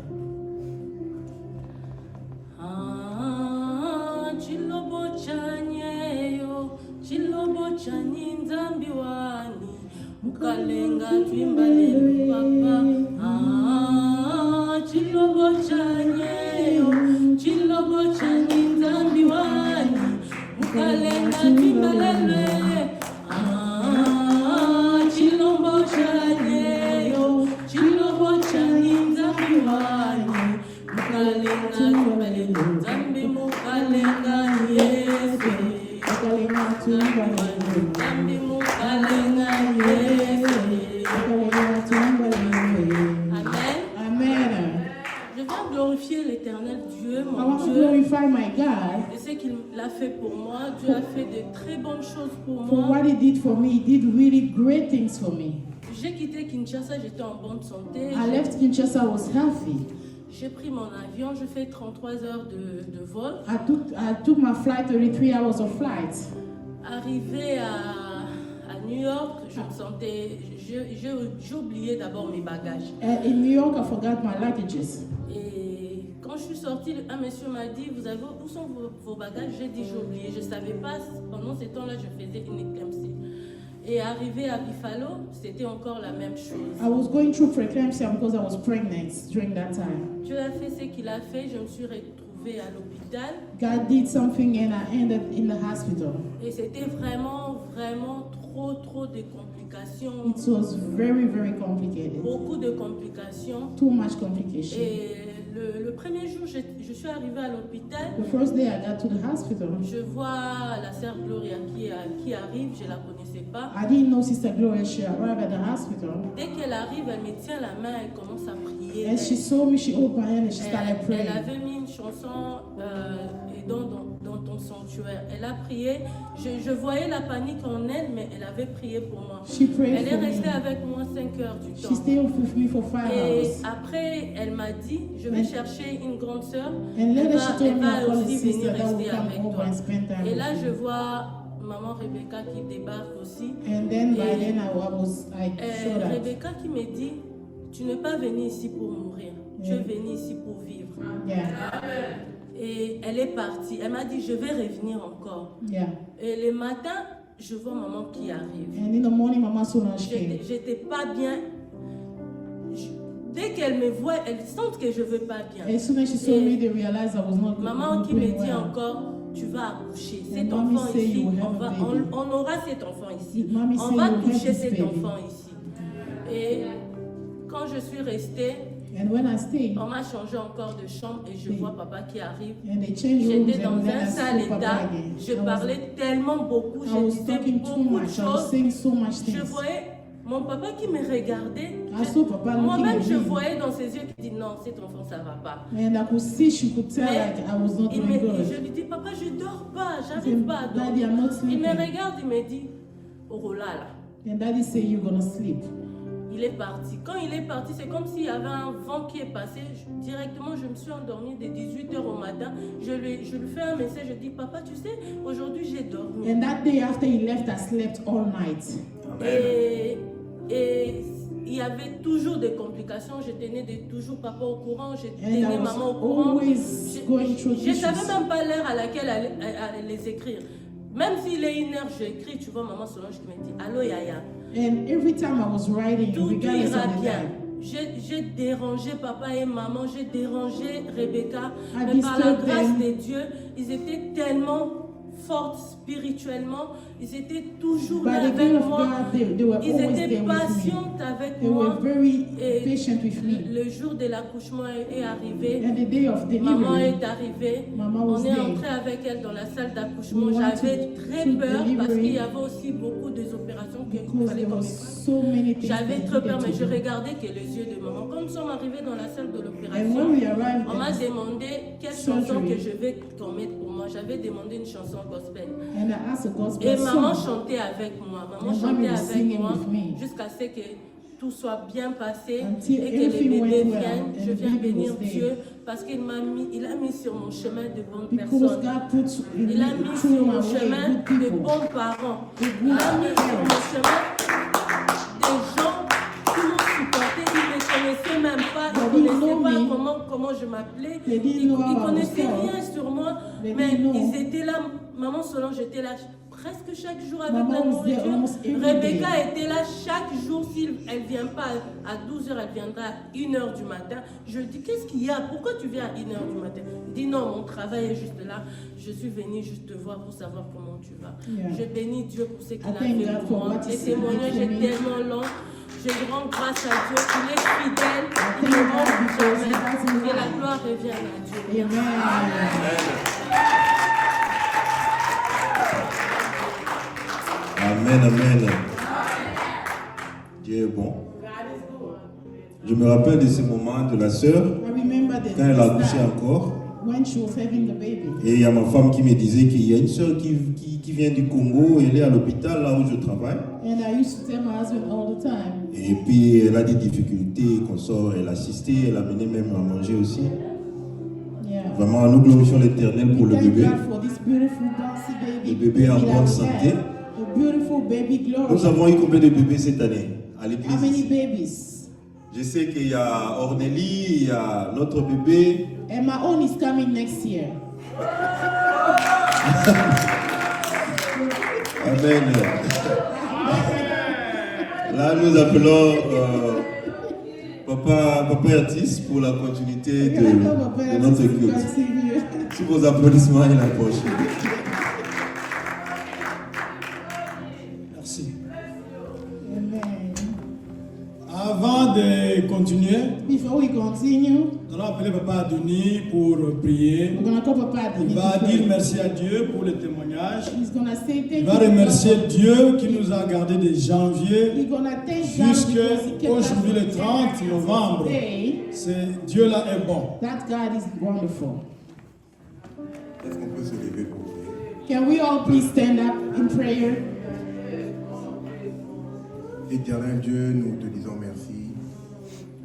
Chilobo chanyeyo, chilobo chani nzambi wani, mukalenga twimbalelu papa. Chilobo chanyeyo, chilobo chani nzambi wani, mukalenga twimbalelu. Chilobo chanyeyo, chilobo chani nzambi wani, mukalenga twimbalelu. Nzambi mukalenga Yesu. Nzambi mukalenga Yesu. Amen. Amen. Je viens glorifier l'éternel Dieu, I mon want to Dieu. glorify my God Et ce qu'il a fait pour moi, Dieu a fait de très bonnes choses pour for moi. what He did for me. He did really great things for me. J'ai quitté Kinshasa, j'étais en bonne santé. I left Kinshasa, I was healthy. J'ai pris mon avion, je fais 33 heures de vol. I took my flight, 33 hours of flight. Arrivé à New York, je me sentais. J'ai oublié d'abord mes bagages. In New York, I forgot my luggages. Et quand je suis sortie, un monsieur m'a dit, où sont vos bagages? J'ai dit, j'ai oublié. Je ne savais pas, pendant ce temps-là, je faisais une éclampsie. Et arrivé à Buffalo, c'était encore la même chose. I was going through preeclampsia because I was pregnant during that time. Dieu a fait ce qu'il a fait, je me suis retrouvée à l'hôpital. God did something and I ended in the hospital. Et c'était vraiment trop de complications. It was very, very complicated. Beaucoup de complications. Too much complication. Et le premier jour, je suis arrivée à l'hôpital. The first day I got to the hospital, Je vois la sœur Gloria qui arrive, je ne la connaissais pas. I didn't know Sister Gloria. She arrived at the hospital. Dès qu'elle arrive, elle me tient la main, elle commence à prier. As she saw me, she opened her hand and she started Elle praying. avait mis une chanson dans ton sanctuaire. Elle a prié. Je voyais la panique en elle, mais elle avait prié pour moi. She prayed Elle est for me. restée avec moi 5 heures du She temps. stayed with me for 5 Et hours. après, elle m'a dit, je vais chercher une grande sœur. And later she told Elle me I va call a aussi sister venir that will rester come avec over toi. and spend time Et with là, je you. vois maman Rebecca qui débarque aussi. And then by Et- then I showed up. Rebecca qui me dit, tu n'es pas venue ici pour mourir, tu es venue ici pour vivre. Yeah, Et elle est partie. Elle m'a dit, je vais revenir encore. yeah. Et le matin, je vois maman qui arrive. And in the morning, Mama Solange came. J'étais pas bien. Dès qu'elle me voit, elle sent que je veux pas bien. As soon as she saw me, they realized I was not Maman qui me doing dit well. encore, tu vas accoucher. And Cet mommy enfant say ici, you have a baby. on aura cet enfant ici. Mommy On say va you have toucher this cet baby. enfant ici. Et quand je suis restée, And when I stayed, on m'a changé encore de chambre et je Oui. vois papa qui arrive. and they changed rooms, J'étais dans and then un I sale saw Papa état. again. Je parlais tellement beaucoup, I je was disais talking too beaucoup de much. I was choses. saying so much Je things. voyais mon papa qui me regardait. I saw Papa looking Moi-même, at je me. voyais dans ses yeux qu'il dit non, cet enfant, ça va pas. And I could see, she could tell Mais like I was not je doing good. lui dis, papa, je dors pas, I j'arrive said, pas à Daddy, dormir. I'm not Il me sleeping. regarde, il me dit, oh là là. And Daddy said, you're gonna sleep. Il est parti. Quand il est parti, c'est comme s'il y avait un vent qui est passé. Directement, je me suis endormie de 18h au matin. Je lui fais un message, je dis, papa, tu sais, aujourd'hui j'ai dormi. And that day after he left, I slept all night. Et il y avait toujours des complications. Je tenais toujours papa au courant, je And tenais I was maman au courant. always going through Je ne savais issues. même pas l'heure à laquelle elle allait les écrire. Même s'il est 1h, j'écris, tu vois, maman Solange qui me dit, allô Yaya. And every time I was writing, Tout regardless ira of the bien. time, J'ai dérangé papa et maman, j'ai dérangé Rebecca. I Mais par la disturbed grâce them. de Dieu, ils étaient tellement fortes spirituellement, ils étaient toujours By là the grace avec of moi. God, they were Ils always étaient there with me. patientes avec They were moi. very Et patient with me. le jour de l'accouchement est arrivé. And the day of Maman delivery, est arrivée. Mama On was est there. entré avec elle dans la salle d'accouchement. We went J'avais to très peur delivery parce qu'il y avait aussi beaucoup d'opérations qu'il because fallait there qu'on was fasse. so many things J'avais that très peur, needed mais to je do. regardais que les yeux de maman. Quand nous sommes arrivés dans la salle de And l'opération, when we arrived on m'a at demandé quelle surgery. chanson que je vais qu'on mette pour moi. J'avais demandé une chanson gospel. and I asked a gospel Et maman song. chantait avec moi. Maman And chantait mommy was avec singing moi with me. jusqu'à ce que tout soit bien passé Until et que les everything bébés went well viennent. and Je the viens baby bénir was there. Dieu parce qu'il il a mis sur mon chemin de bonnes Because personnes. God puts Il a mis through sur my mon way chemin good de people. bons parents. The Il good a mis sur mon parents. chemin des gens qui m'ont supporté, qui ne me connaissaient même pas. Ils They ne didn't know connaissaient pas me. comment je m'appelais. They didn't Ils know how ne I was connaissaient called. rien sur moi. They Mais didn't know. ils étaient là. Maman Solange était là presque chaque jour avec Maman la was there nourriture. almost every Rebecca day. était là chaque jour. Si elle ne vient pas à 12h, elle viendra à 1h du matin. Je dis, qu'est-ce qu'il y a? Pourquoi tu viens à 1h du matin? Il dit, non, mon travail est juste là. Je suis venue juste te voir pour savoir comment tu vas. Yeah. Je bénis Dieu pour ce qu'il I a thank fait God pour for moi. what Les He témoignages did for est me. tellement long. Je rends grâce à Dieu. Il est fidèle. Il thank ne God manque because He jamais. doesn't Que la lie. gloire revienne à Dieu. Amen. Amen, amen. Dieu est bon. Je me rappelle de ce moment de la sœur, I remember that quand elle a this accouché time encore. when she was having the baby. Et il y a ma femme qui me disait qu'il y a une sœur qui vient du Congo, elle est à l'hôpital là où je travaille. And I used to tell my husband all the time. Et puis elle a des difficultés, qu'on sort, elle assistait, elle amenait même à manger aussi. Yeah. Vraiment, nous glorifions l'Éternel pour le Thank bébé. God for this beautiful bouncy baby. Le bébé est en that bonne we santé. have. A beautiful baby glory. Nous avons eu combien de bébés cette année à How l'église many ici? babies? Je sais qu'il y a Ornélie, il y a notre bébé. And my own is coming next year. Amen. Là, nous appelons Papa Artis pour la continuité de notre culte. Sous vos applaudissements, il approche. Merci. Amen. Avant de continuer, Before we continue, nous allons appeler Papa Adonis pour prier. we're going to call Papa Il Adonis va to dire pray. merci à Dieu pour le témoignage. He's going to say thank Il you. va to remercier God. Dieu qui nous a gardés de janvier We're going to thank God because he kept us jusqu'aujourd'hui le 30 novembre. today. C'est Dieu là est bon. That God is wonderful. Est-ce qu'on peut se lever pour prier? Can we all please stand up in prayer? Éternel Dieu, nous te disons merci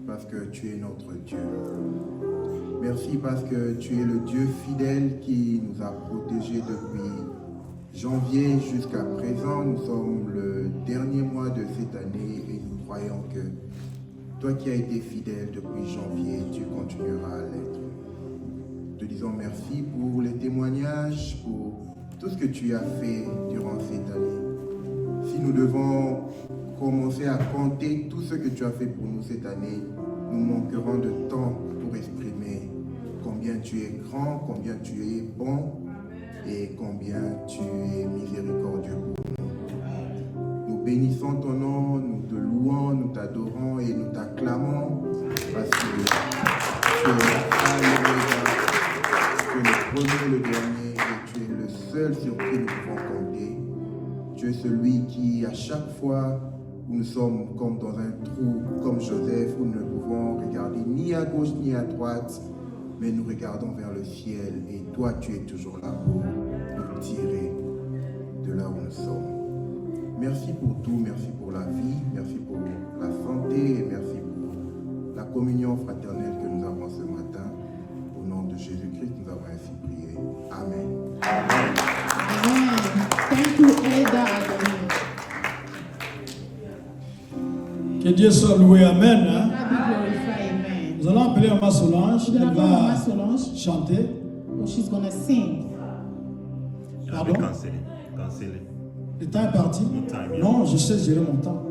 parce que tu es notre Dieu. Merci parce que tu es le Dieu fidèle qui nous a protégés depuis janvier jusqu'à présent. Nous sommes le dernier mois de cette année et nous croyons que toi qui as été fidèle depuis janvier, tu continueras à l'être. Nous te disons merci pour les témoignages, pour tout ce que tu as fait durant cette année. Si nous devons commencer à compter tout ce que tu as fait pour nous cette année, nous manquerons de temps pour exprimer combien tu es grand, combien tu es bon et combien tu es miséricordieux pour nous. Nous bénissons ton nom, nous te louons, nous t'adorons et nous t'acclamons parce que tu es l'alpha et l'oméga, tu es le premier, le dernier et tu es le seul sur qui nous pouvons compter. Tu es celui qui, à chaque fois où nous sommes comme dans un trou, comme Joseph, où nous ne pouvons regarder ni à gauche ni à droite, mais nous regardons vers le ciel et toi, tu es toujours là pour nous tirer de là où nous sommes. Merci pour tout, merci pour la vie, merci pour la santé et merci pour la communion fraternelle que nous avons ce matin. Au nom de Jésus-Christ, nous avons ainsi prié. Amen. Amen. Thank you, Elder Adonis. Que Dieu soit loué. Amen. Hein? God be glorified. Amen. Nous allons appeler Maman Solange. We're going Elle to call Mama va Solange. chanter. Oh, she's going to sing. Pardon? Cancellé. Le temps est parti. Mon temps est bien. Non, je sais gérer mon temps.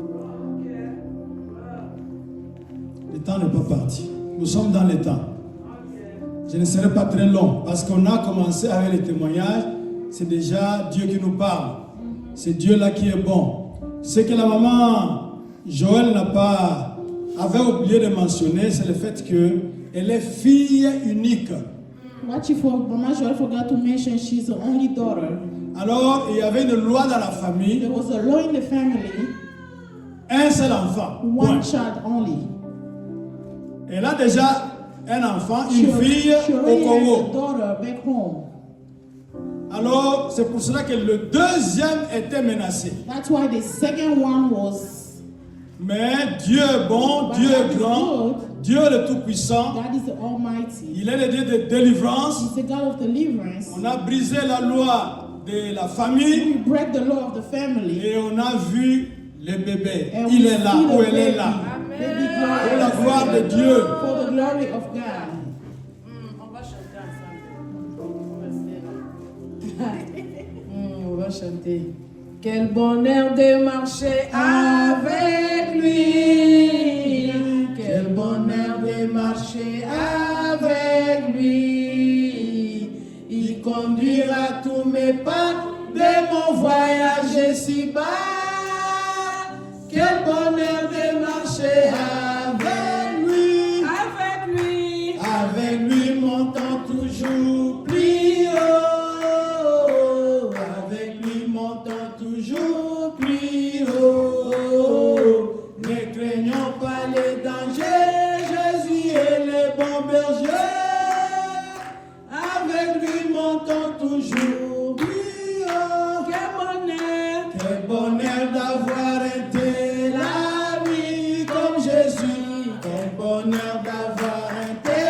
Le temps n'est pas parti. Nous sommes dans le temps. Je ne serai pas très long parce qu'on a commencé avec les témoignages. c'est déjà Dieu qui nous parle. C'est Dieu là qui est bon. Ce que la maman Joël avait oublié de mentionner, c'est le fait qu'elle est fille unique. Mama Joel forgot to mention she's the only daughter. Alors, il y avait une loi dans la famille. There was a law in the family. Un seul enfant. One child only. Elle a déjà un enfant, une fille au Congo. Back home. Alors, c'est pour cela que le deuxième était menacé. That's why the second one was. Mais Dieu est bon, Dieu est grand, Dieu est le Tout-Puissant. God is the Almighty. Il est le Dieu de délivrance. He's the God of deliverance. On a brisé la loi de la famille. We break the law of the family. Et on a vu le bébé. And Il est là ou elle est là. Pour la gloire de Dieu. For the glory of God. On va chanter ensemble. On va chanter. Quel bonheur de marcher avec lui. Quel bonheur de marcher avec lui. Il conduira tous mes pas de mon voyage si-bas. Quel bonheur de marcher avec lui. Avec lui. Avec lui montant toujours plus haut. Avec lui montant toujours plus haut. Ne craignons pas les dangers. Jésus est le bon berger. Avec lui montons toujours plus haut. Quel bonheur d'avoir été l'ami comme Jésus. Quel bonheur d'avoir été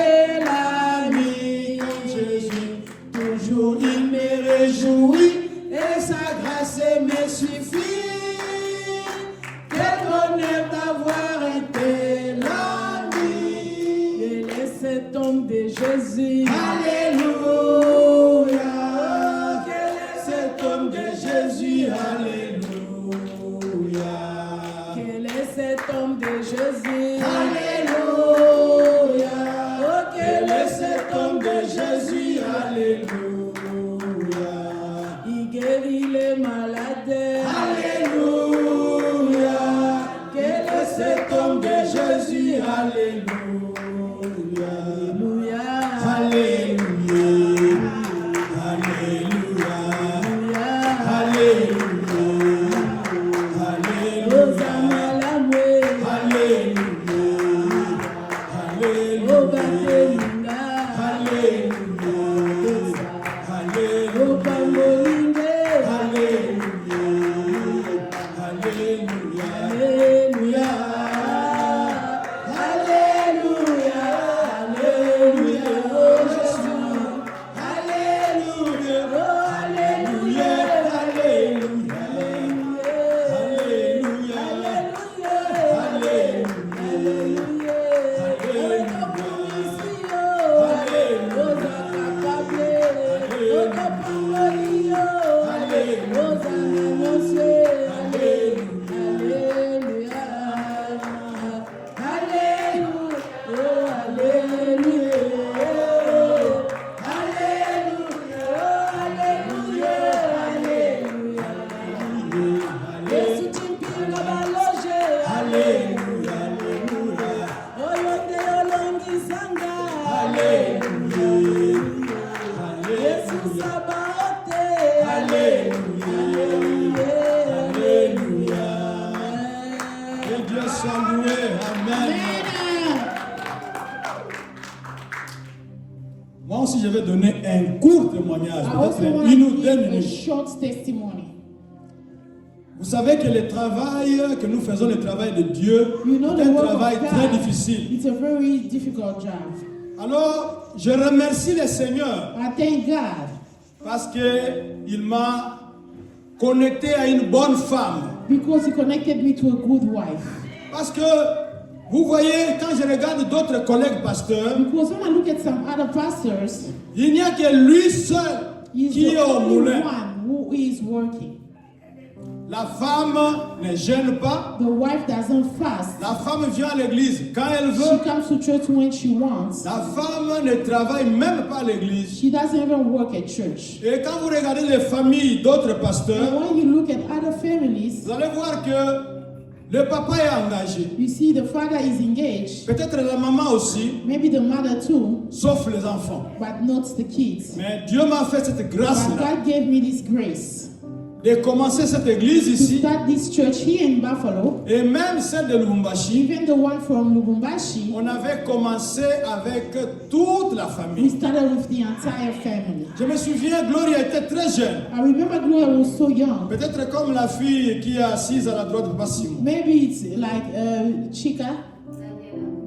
l'ami comme Jésus. Toujours il me réjouit et sa grâce me suffit. Quel bonheur d'avoir été l'ami. Quel est cet homme de Jésus. Alléluia. Quel est cet homme de Jésus. Alléluia. Quel est cet homme de Jésus. Alléluia. Oh, quel est cet homme de Jésus. Alléluia. Il guérit les malades. Alléluia. Quel est cet homme de Jésus. Alléluia. Alléluia. Moi aussi, je vais donner un court témoignage, peut-être une ou deux minutes. Short testimony. Vous savez que le travail que nous faisons, le travail de Dieu, est un travail très difficile. It's a very difficult job. Alors, je remercie le Seigneur. I thank God. Parce qu'il m'a connecté à une bonne femme. Because he connected me to a good wife. Parce que, vous voyez, quand je regarde d'autres collègues pasteurs, because when I look at some other pastors, il n'y a que lui seul qui est au moulin. One who is working. La femme ne gêne pas. The wife doesn't fast. La femme vient à l'église quand elle She veut. comes to church when she wants. La femme ne travaille même pas à l'église. She doesn't even work at church. Et quand vous regardez les familles d'autres And pasteurs, when you look at other families, vous allez voir que le papa est engagé. you see the father is engaged, Peut-être la maman aussi, maybe the mother too, sauf les enfants. but not the kids. Mais Dieu m'a fait cette But grâce-là God gave me this grace de commencer cette église to ici start this church here in Buffalo. et même celle de Lubumbashi. Even the one from Lubumbashi, On avait commencé avec toute la we famille. started with the entire family. Je me souviens, Gloria était très jeune. I remember Gloria was so young. Peut-être comme la fille qui est assise à la droite de Papa Simon. Maybe it's like Chica,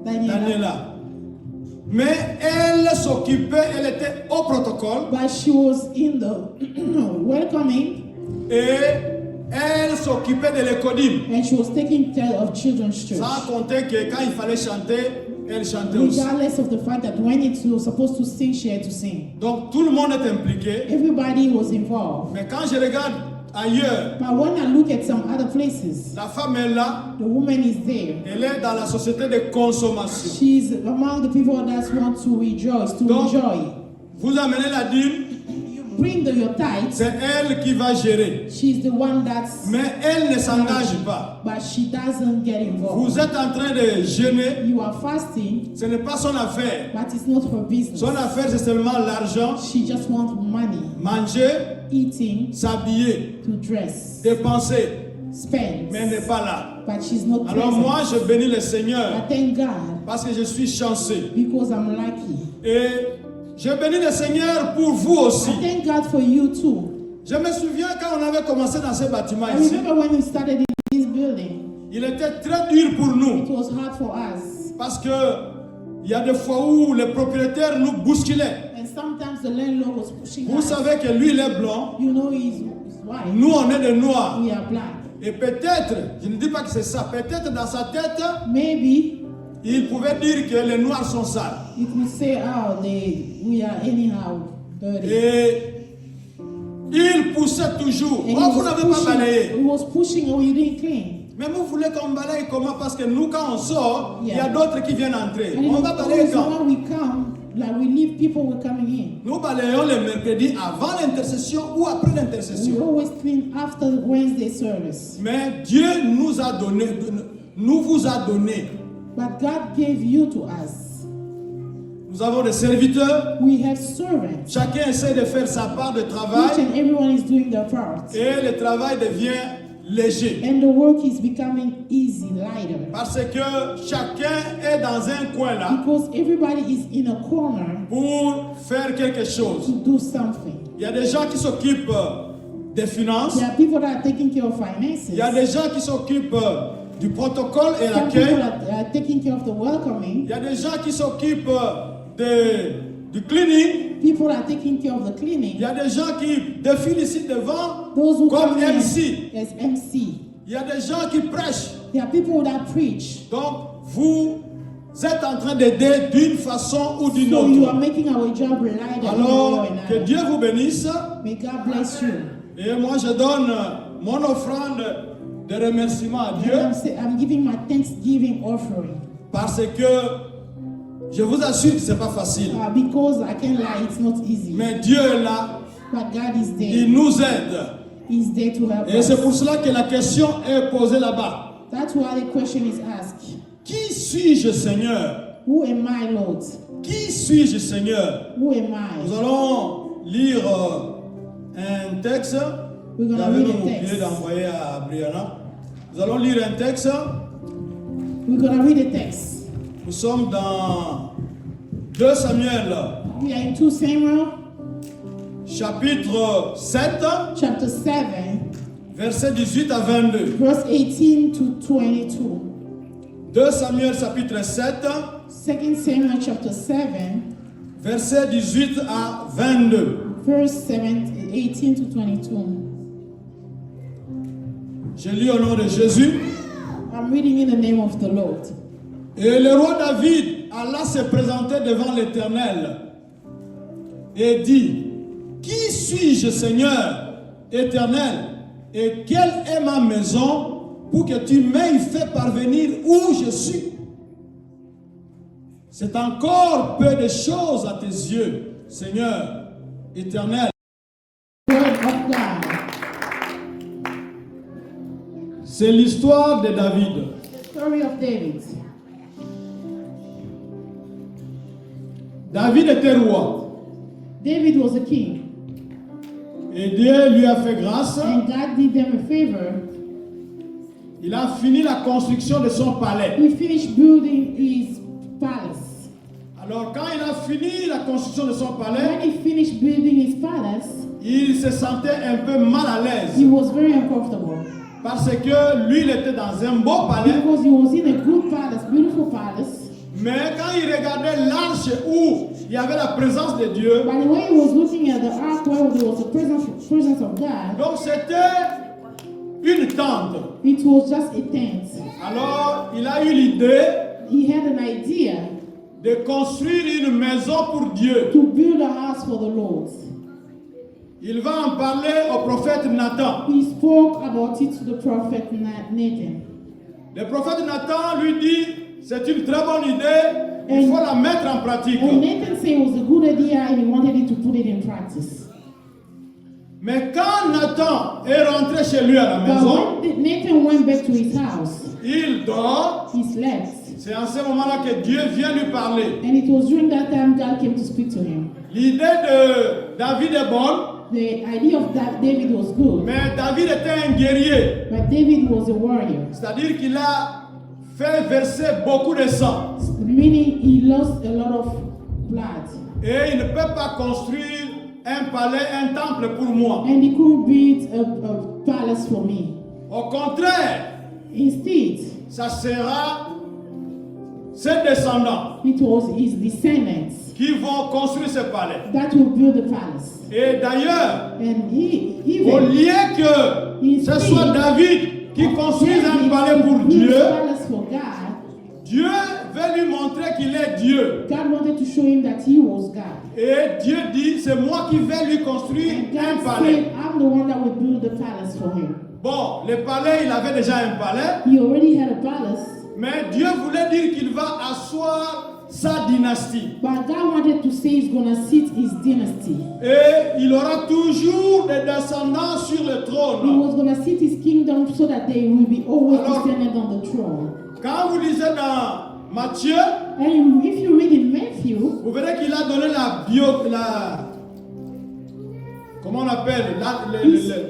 Daniela. Daniela. Mais elle s'occupait, elle était au protocole But she was in the welcoming, et elle s'occupait de l'écodim. and she was taking care of children's church. Sans compter que quand il fallait chanter, elle chantait aussi. Regardless of the fact that when it was supposed to sing, she had to sing. Donc tout le monde est impliqué. Everybody was involved. Mais quand je regarde ailleurs, But when I look at some other places, la femme est là, the woman is there. elle est dans la société de consommation. She's among the people that want to rejoice, to Donc, enjoy. vous amenez la dîme, Bring your tithes. c'est elle qui va gérer. She's the one that's, Mais elle ne s'engage pas. but she doesn't get involved. Vous êtes en train de jeûner, You are fasting, ce n'est pas son affaire. but it's not her business. Son affaire, c'est seulement l'argent, She just wants money, manger, eating, s'habiller, to dress, dépenser, spend. mais elle n'est pas là. But she's not Alors present. moi, je bénis le I Seigneur thank God parce que je suis chanceux. because I'm lucky. Et je bénis le Seigneur pour vous aussi. I thank God for you too. Je me souviens quand on avait commencé dans ce bâtiment I ici, remember when we started in this building, il était très dur pour nous it was hard for us. parce que il y a des fois où le propriétaire nous bousculait. And sometimes the landlord was pushing Vous us. savez que lui il est blanc, You know he's white. nous on est des noirs. We are black. Et peut-être, je ne dis pas que c'est ça, peut-être dans sa tête, Maybe il pouvait dire que les noirs sont sales. you could say, oh, we are anyhow dirty. Et il poussait toujours. And Oh, vous n'avez pas balayé. he was pushing, oh, you didn't clean. Mais vous voulez qu'on balaye comment? Parce que nous, quand on sort, il y a Yeah. d'autres qui viennent entrer. And On va balayer quand? when we come, like we leave, people were coming in. Nous balayons le mercredi avant l'intercession ou après We l'intercession. always clean after Wednesday service. Mais Dieu nous a donné, nous vous a donné. But God gave you to us. Nous avons des serviteurs. We have servants. Chacun essaie de faire sa part de Each travail and everyone is doing their part. et le travail devient léger. And the work is becoming easy, lighter. Parce que chacun est dans un coin là Because everybody is in a corner pour faire quelque chose. to do something. Il y a des gens qui s'occupent des finances. There are people that are taking care of Il y a finances. des gens qui s'occupent du protocole et Some people l'accueil. are taking care of the welcoming. Il y a des gens qui s'occupent du cleaning. People are taking care of the Il cleaning. y a des gens qui défilent ici devant Those who comme come in MC. as MC. Il y a des gens qui prêchent. There are people that preach. Donc, vous êtes en train d'aider d'une façon ou d'une So you are autre. making our job lighter in one way Alors, or que another. Dieu vous bénisse. May God bless you. Et moi, je donne mon offrande de remerciement à Dieu I'm giving my Thanksgiving offering. parce que je vous assure que ce n'est pas facile. Because I can't lie, it's not easy. Mais Dieu est là, But God is il there. nous aide. He's there to help Et c'est pour us. cela que la question est posée là-bas. That's why the question is asked. Qui suis-je, Seigneur? Who am I, Lord? Qui suis-je, Seigneur? Who am Nous I? allons lire un texte. We're gonna J'avais read même a oublié text. d'envoyer à Brianna. Nous allons lire un texte. We're gonna read a text. Nous sommes dans 2 Samuel, We are in 2 Samuel chapitre 7, chapter 7, versets 18 à 22. verse 18 to 22. 2 Samuel chapitre 7, 2 Samuel chapter 7, versets 18 à 22. verse 18 to 22. Je lis au nom de Jésus. I'm reading in the name of the Lord. Et le roi David alla se présenter devant l'Éternel et dit: Qui suis-je, Seigneur éternel? Et quelle est ma maison pour que tu m'aies fait parvenir où je suis? C'est encore peu de choses à tes yeux, Seigneur éternel. Word of God. C'est l'histoire de David. The story of David. David était roi. David was a king, Et Dieu lui a fait grâce. and God did them a favor. Il a fini la construction de son palais. He finished building his palace. Alors quand il a fini la construction de son When palais, he finished building his palace, il se sentait un peu mal à he l'aise. was very uncomfortable Parce que lui, il était dans un beau palais. because he was in a good palace, beautiful palace. Mais quand il regardait l'arche où il y avait la présence de Dieu, By the way, he was looking at the ark where there was the presence of God. donc c'était une tente. It was just a tent. Alors il a eu l'idée He had an idea de construire une maison pour Dieu. to build a house for the Lord. Il va en parler au prophète Nathan. He spoke about it to the prophet Nathan. Le prophète Nathan lui dit, c'est une très bonne idée, il faut la mettre en pratique. And Nathan said it was a good idea and he wanted it to put it in practice. Mais quand Nathan est rentré chez lui à la maison, But when Nathan went back to his house, il dort. he slept. C'est en ce moment-là que Dieu vient lui parler. And it was during that time God came to speak to him. L'idée de David est bonne, The idea of David was good, mais David était un guerrier. but David was a warrior, C'est-à-dire qu'il a fait verser beaucoup de sang. meaning he lost a lot of blood. Et il ne peut pas construire un palais, un temple pour moi. And he couldn't build a palace for me. Au contraire, Instead, ça sera ses descendants it was his descendants qui vont construire ce palais. that will build the palace. Et d'ailleurs, And he au even lieu que ce soit David qui construise un palais pour built Dieu, a palace for God, Dieu veut lui montrer qu'il est Dieu. God wanted to show him that he was God. Et Dieu dit, c'est moi qui vais lui construire And un God palais. said, I'm the one that will build the palace for him. Bon, le palais, il avait déjà un palais, He already had a palace, mais Dieu voulait dire qu'il va asseoir sa dynastie. but God wanted to say he's going to sit his dynasty. Et il aura toujours des descendants sur le He trône. was going to sit his kingdom so that they will be always Alors- descended on the throne. Quand vous lisez dans Matthieu, And if you read in Matthew, vous verrez qu'il a donné comment on appelle,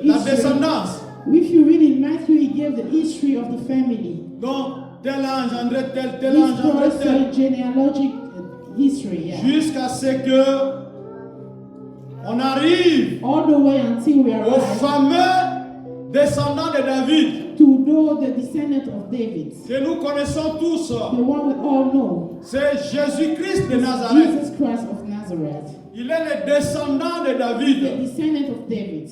la descendance. if you read in Matthew, he gave the history of the family. Donc, tel a engendré tel a This engendré was tel. a genealogic history, yeah. Jusqu'à ce que on arrive All the way until we au arrive fameux descendant de David to know the descendant of David, que nous connaissons tous. the one we all know, C'est Jésus-Christ de Nazareth. Jesus Christ of Nazareth, Il est le descendant de the David. descendant of David.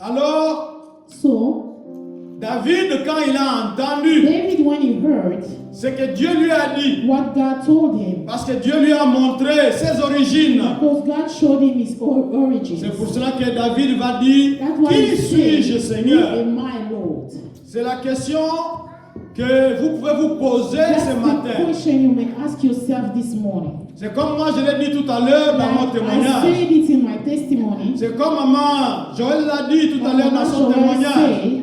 Alors, So, David, quand il a entendu David, when he heard ce que Dieu lui a dit, what God told him, parce que Dieu lui a montré ses origines, because God showed him his origins, c'est pour cela que David va dire, that's why he qui suis-je, said, Seigneur? "Who am I, Lord?" C'est la question que vous pouvez vous poser That's ce the matin. question you may ask yourself this morning. C'est comme moi, je l'ai dit tout à l'heure dans mon Like I témoignage. said it in my testimony. C'est comme maman Joël l'a dit tout à l'heure dans son Joel témoignage. said,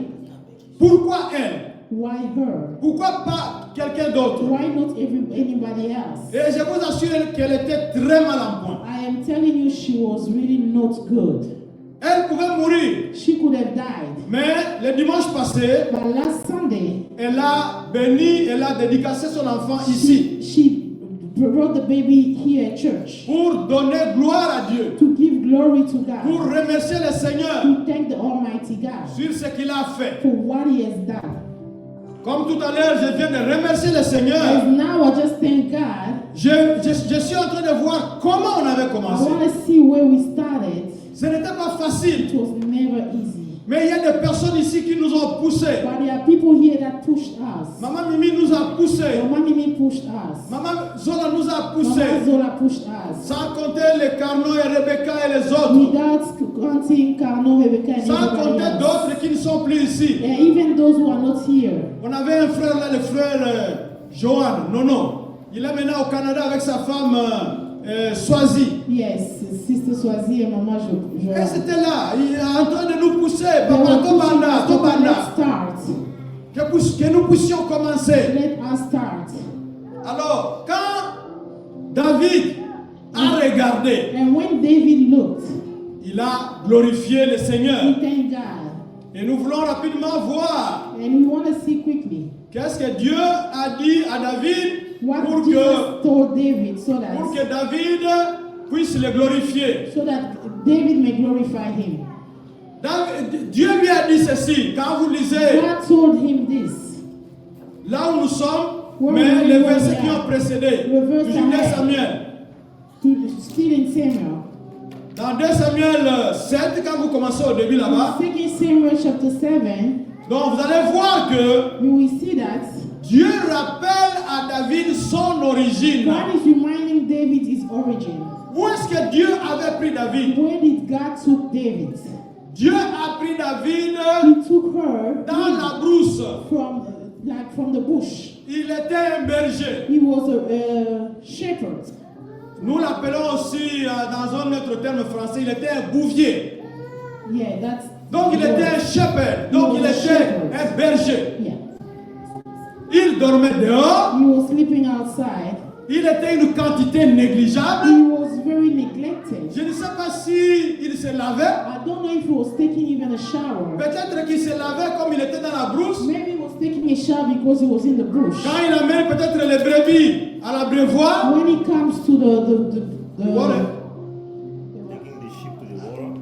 Pourquoi elle? why her? Pourquoi pas quelqu'un d'autre? Why not anybody else? Et je vous assure qu'elle était très mal en point. I am telling you, she was really not good. Elle pouvait mourir. She could have died. Mais le dimanche passé, But last Sunday, elle a béni, elle a dédicacé son enfant ici she brought the baby here at church pour donner gloire à Dieu, to give glory to pour God, remercier le Seigneur to thank the Almighty God sur ce qu'il a fait. for what He has done. Comme tout à l'heure, je viens de remercier le As Seigneur. now I just thank God. Je suis en train de voir comment on avait I commencé. want to see where we started. Ce n'était pas facile. It was never easy. Mais il y a des personnes ici qui nous ont poussés. But there are people here that pushed us. Maman Mimi nous a poussés. Mama Mimi pushed us. Maman Zola nous a l'a poussé. Mama Zola pushed us. Sans compter les Carnot et Rebecca et les autres. Without counting Carnot, Rebecca, and Sans everybody compter else. d'autres qui ne sont plus ici. And even those who are not here. On avait un frère là, le frère Johan, Nono. Il est maintenant au Canada avec sa femme Swazi. Yes, Sister Swazi et Maman Jo. Et c'était là, il est en train de nous pousser. They Papa, were pushing us, Tobanda, Papa, Tobanda. let's start. Que nous puissions commencer. Let us start. Alors, quand David a regardé, And when David looked, il a glorifié le Seigneur. he thanked God. Et nous voulons rapidement voir And we want to see quickly qu'est-ce que Dieu a dit à David what pour Jesus que told David so David puisse le glorifier. that David may glorify him. Dieu lui a dit ceci, quand vous lisez God told him this. là où nous sommes, Where mais we les were versets at. qui ont précédé, The verse toujours 2 ahead. Samuel. Still in Samuel. Dans 2 Samuel 7, quand vous commencez au début là-bas, 2 Samuel chapter 7, donc vous allez voir que you will see that Dieu rappelle à David son origine. God is reminding David his origin. Où est-ce que Dieu avait pris David? Where did God took David? Dieu a pris David He took her dans la brousse. from the bush. Il était un berger. He was a shepherd. Nous l'appelons aussi, dans un autre terme français, il était un bouvier. Yeah, that's. Donc il était un shepherd. Donc il était un berger. Yeah. Il dormait dehors. He was sleeping outside. Il était une quantité négligeable. He was very neglected. Je ne sais pas si il se lavait. I don't know if he was taking even a shower. Peut-être qu'il se lavait comme il était dans la brousse. Maybe he was taking a shower because he was in the bush. Quand il amène peut-être les brebis à l'abreuvoir. When it comes to the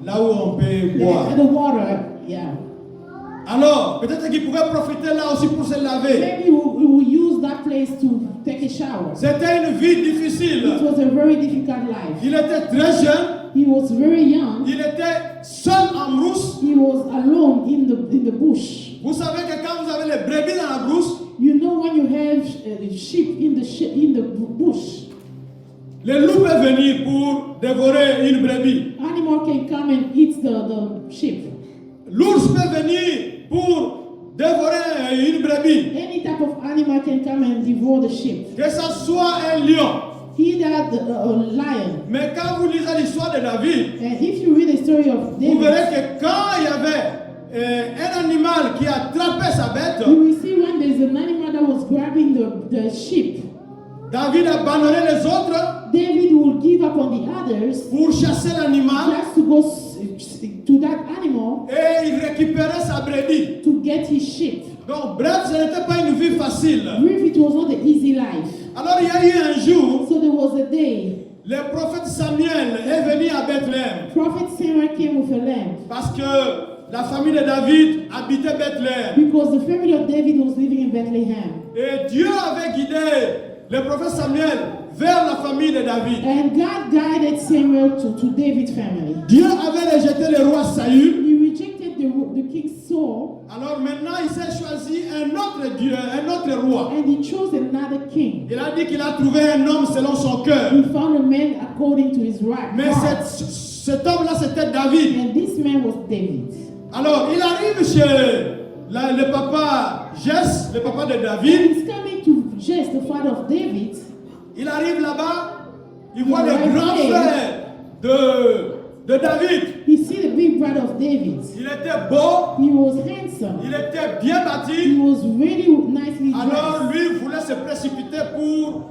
Là où on peut boire. the water, yeah. Alors, peut-être qu'il pouvait profiter là aussi pour se laver. Maybe we will use that place to take a shower. C'était une vie difficile. It was a very difficult life. Il était très jeune. He was very young. Il était seul en brousse. He was alone in the bush. Vous savez que quand vous avez les brebis dans la brousse, You know when you have sheep in the bush, les loups peuvent venir pour dévorer une brebis. animal can come and eat the sheep. L'ours peut venir pour dévorer une brebis. Any type of animal can come and devour the sheep. Que ce soit un lion. Either a lion. Mais quand vous lisez l'histoire de David, And if you read the story of vous David, verrez que quand il y avait un animal qui attrapait sa bête, you will see when there's an animal that was grabbing the sheep, David abandonnait les autres David will give up on the others pour chasser l'animal just to go to that animal et il récupérait sa brebis. to get his sheep. Donc bref, ce n'était pas une vie facile. Brief, it was not an easy life. Alors il y a eu un jour, So there was a day, le prophète Samuel est venu à Bethléem Prophet Samuel came with a lamb parce que la famille de David habitait Bethléem. because the family of David was living in Bethlehem. Et Dieu avait guidé le prophète Samuel vers la famille de David. And God guided Samuel to David's family. Dieu avait rejeté le roi Saül. He rejected the king Saul Alors maintenant, il s'est choisi un autre Dieu, un autre roi. and he chose another king. Il a dit qu'il a trouvé un homme selon son cœur. He found a man according to his right Mais heart. cet homme-là, c'était David. And this man was David. Alors, il arrive chez le papa Jess, le papa de And David. he's coming to Jesse, the father of David. Il arrive là-bas, il voit Right le grand there. frère de David. He see the big brother of David. Il était beau, He was handsome. il était bien He bâti. was really nicely Alors, dressed. lui voulait se précipiter pour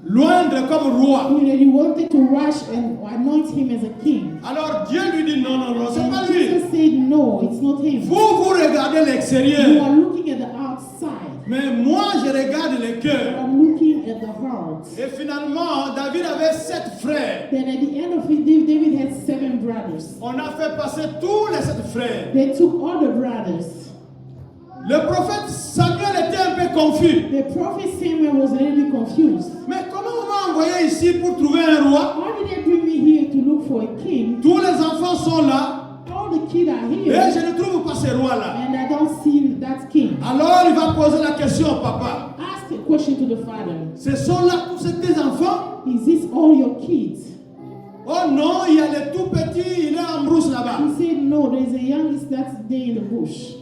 loindre comme roi. He wanted to rush and anoint him as a king. Alors, Dieu lui dit non, non, non, c'est pas And lui. Jesus said, no, it's not him. Vous regardez You l'extérieur, are looking at the outside. mais moi, je regarde le cœur. I'm looking at the heart. Et finalement, David avait 7 frères. Then at the end of it, David had 7 brothers. On a fait passer tous les 7 frères. They took all the brothers. Le prophète Samuel était un peu confus. The prophet Samuel was a little bit confused. Mais comment on m'a envoyé ici pour trouver un roi? Why did they bring me here to look for a king? Tous les enfants sont là All the kids are et here, je ne trouve pas ce roi-là. and I don't see that king. Alors il va poser la question au papa. Ask a question to the father. Ce sont là tous ces tes enfants? Is this all your kids? Oh non, il y a le tout petit, il est en brousse là-bas. He said, no, there's a youngest that's there in the bush.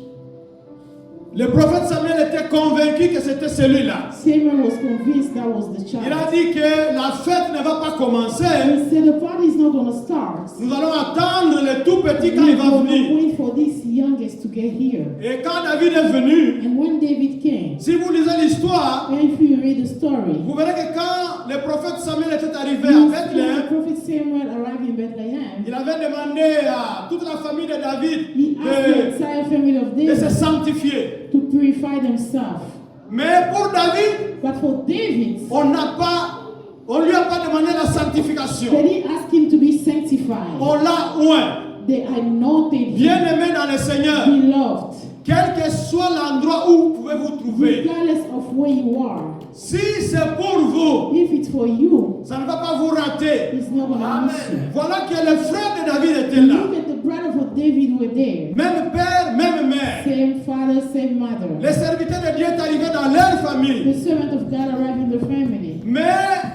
Le prophète Samuel était convaincu que c'était celui-là. Samuel was convinced that was the Il a child. dit que la fête ne va pas commencer. He said, the party is not going to start. Nous allons attendre le tout petit quand il We're va going to venir. wait for this youngest to get here. Et quand David est venu, And when David came, si vous lisez l'histoire, and if you read the story, vous verrez que quand le prophète Samuel était arrivé à you see the Bethléem, prophet Samuel arrived in Bethlehem. il avait demandé à toute la famille de David He asked the de entire family of se David sanctifier. to purify themselves. Mais pour David, But for David, on lui a pas demandé la sanctification. they didn't ask him to be sanctified. On l'a oint. They anointed him, Bien-aimé dans le Seigneur, beloved, quel que soit l'endroit où vous pouvez vous trouver, regardless of where you are. si c'est pour vous, If it's for you, ça ne va pas vous rater. it's not going to miss you. Voilà que les frères de David étaient là. Look at the brothers of David were there. Même père, même mère. Same father, same mother. Les serviteurs de Dieu est arrivé dans leur famille. The servant of God arrived in the family. Mais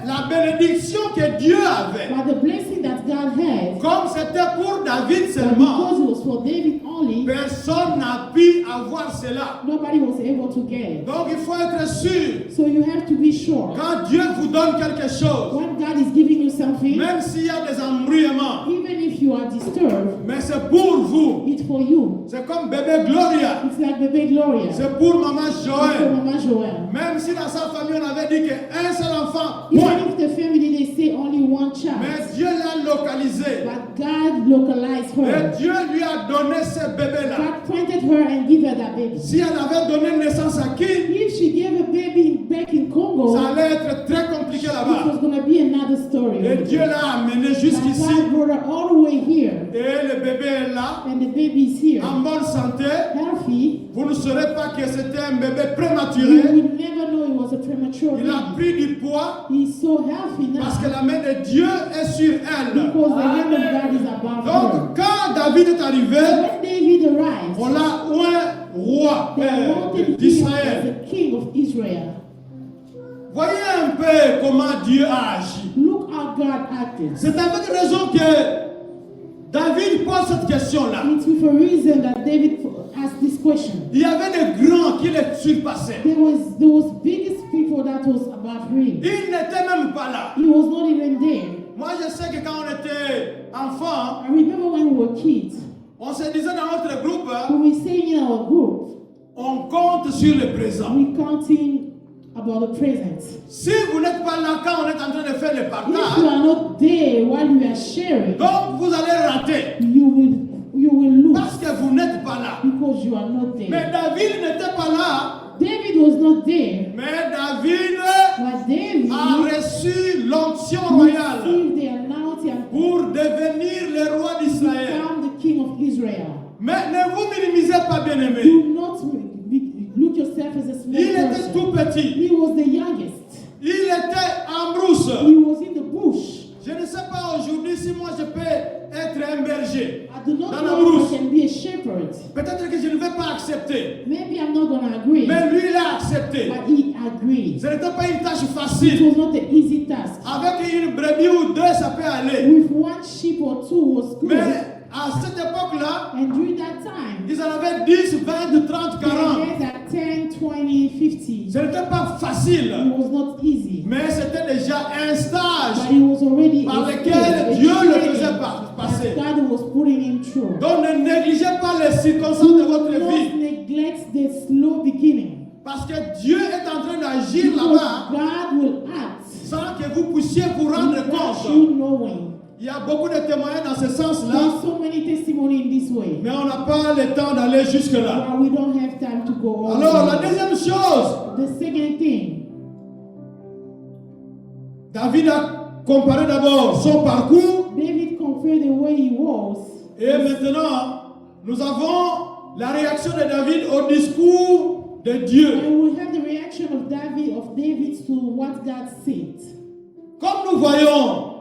la bénédiction que Dieu avait, But the blessing that God had, comme c'était pour David but seulement, because it was for David only, personne n'a pu avoir cela. nobody was able to get it. Donc il faut être sûr, So you have to be sure. quand Dieu vous donne quelque chose, When God is giving you something, même s'il y a des embrouillements, even if you are disturbed, mais c'est pour vous. it's for you. C'est comme bébé Gloria, It's like baby Gloria. c'est pour maman For Joël. Mama Joel. Même si dans sa famille on avait dit qu'un seul enfant, Even point. if the family they say only one child, Mais Dieu l'a localisé. but God localized Et her. Dieu lui a donné ce bébé-là. God planted her and gave her that baby. Si elle avait donné naissance à qui, If she gave a baby back in Congo, ça allait être très compliqué it là-bas. was going to be another story. Et Dieu l'a amené But jusqu'ici. God brought her all the way here, Et le bébé est là, and the baby is here, en bonne santé. healthy. Vous ne saurez pas que c'était un bébé You prématuré. would never know it was a premature Il a baby. pris du poids He's so healthy now parce que la main de Dieu est sur elle. because the hand of God is above her. Donc, quand David est arrivé, When David arrived, on l'a oint roi they anointed him as d'Israël. the king of Israel. Voyez un peu comment Dieu a agi. Look how God acted. C'est avec raison que David pose cette question-là. It's with a reason that David asked this question. Il y avait des grands qui le surpassaient. There was biggest people that was above him. Il n'était même pas là. He was not even there. Moi, je sais que quand on était enfant, I remember when we were kids, on se disait dans notre groupe, we were saying in our group, on compte sur le présent. we counting about the present. Si vous n'êtes pas là quand on est en train de faire le If you partage, are not there while we are sharing, donc vous allez rater you will lose parce que vous n'êtes pas là. because you are not Mais there. David n'était pas là, David was not there, mais David but David a reçu l'onction royale received the anointing pour devenir le roi to d'Israël. become the king of Israel. Mais ne vous minimisez pas, bien-aimés. Do not look yourself as a small Il était person. tout petit. He was the youngest. Il était en brousse. He was in the bush. Je ne sais pas aujourd'hui si moi je peux être un berger I do not dans la know if brousse. I can be a shepherd. Peut-être que je ne vais pas accepter. Maybe I'm not going to agree, Mais lui, il a accepté. but he agreed. Ce n'était pas une tâche It facile. was not an easy task. Avec une brebis ou deux, ça peut aller. With one sheep or two was good. Mais à cette époque-là, And during that time, ils en avaient 10, 20, 30, they 40. had that 10, 20, 50. Ce n'était pas facile. It was not easy. Mais c'était déjà un But stage it was already par a lequel stage, Dieu a le training faisait that passer. God was putting him through. Donc ne négligez pas les circonstances de votre Do not vie. neglect the slow beginning. Parce que Dieu est en train d'agir Because là-bas God will act sans que vous puissiez vous rendre without compte. you knowing. Il y a beaucoup de témoignages dans ce There sens-là, are so many testimonies in this way. mais on n'a pas le temps d'aller jusque-là. But we don't have time to go on. Alors, la deuxième chose, The second thing, David a comparé d'abord son parcours David compared the way he was. et maintenant, nous avons la réaction de David au discours de Dieu. And we have the reaction of David to what God said. Comme nous voyons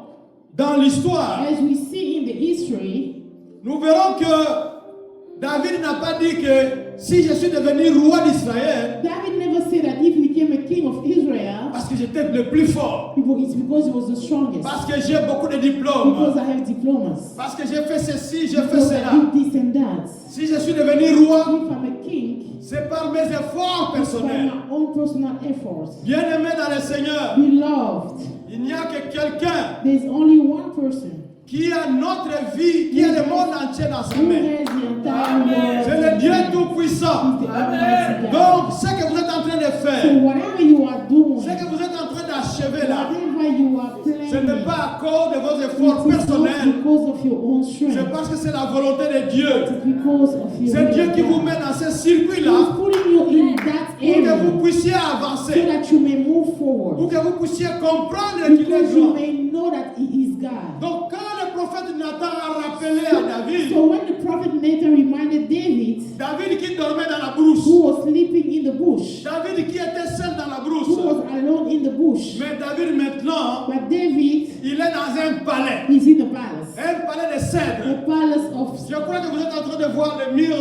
dans l'histoire, As we see in the history, nous verrons que David n'a pas dit que si je suis devenu roi d'Israël, David never said that if he became a king of Israel, parce que j'étais le plus fort. It's because he was the strongest. Parce que j'ai beaucoup de diplômes. Because I have diplomas. Parce que j'ai fait ceci, j'ai fait Because I cela. did this and that. Si je suis devenu roi, If I'm a king, c'est par mes efforts it's by personnels. my own personal efforts. Bien-aimé dans le Seigneur, Beloved, il n'y a que quelqu'un there's only one person qui a notre vie, qui a le monde entier dans sa who main. has the entire world. C'est le Dieu Tout-Puissant. He's the Almighty God. Donc, ce que vous êtes en train de So faire, whatever you are doing, ce que vous êtes en train d'achever là, whatever you are ce planning, n'est pas à cause de vos it efforts is not personnels. because of your own C'est strength. parce que c'est la volonté de Dieu. It's because of your C'est Dieu will. qui vous met dans ce circuit-là He's putting you in that pour que area vous puissiez so avancer, that you may move pour forward. que vous puissiez comprendre qu'il est Because you grand. may know that He is God. Donc, quand le prophète Nathan a rappelé à David, So when the prophet Nathan reminded David, David qui dormait dans la brousse, who was sleeping in the bush, David qui était seul dans la who brousse, was alone in the bush, mais David maintenant, but David il est dans un palais, is in the palace, un palais de the cèdre. palace of. Je crois que vous êtes en train de voir le mur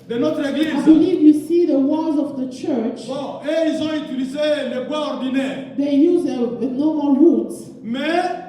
de notre I église. believe you see the walls of the church. Bon, et ils ont utilisé le bois ordinaire. They use a normal wood, Mais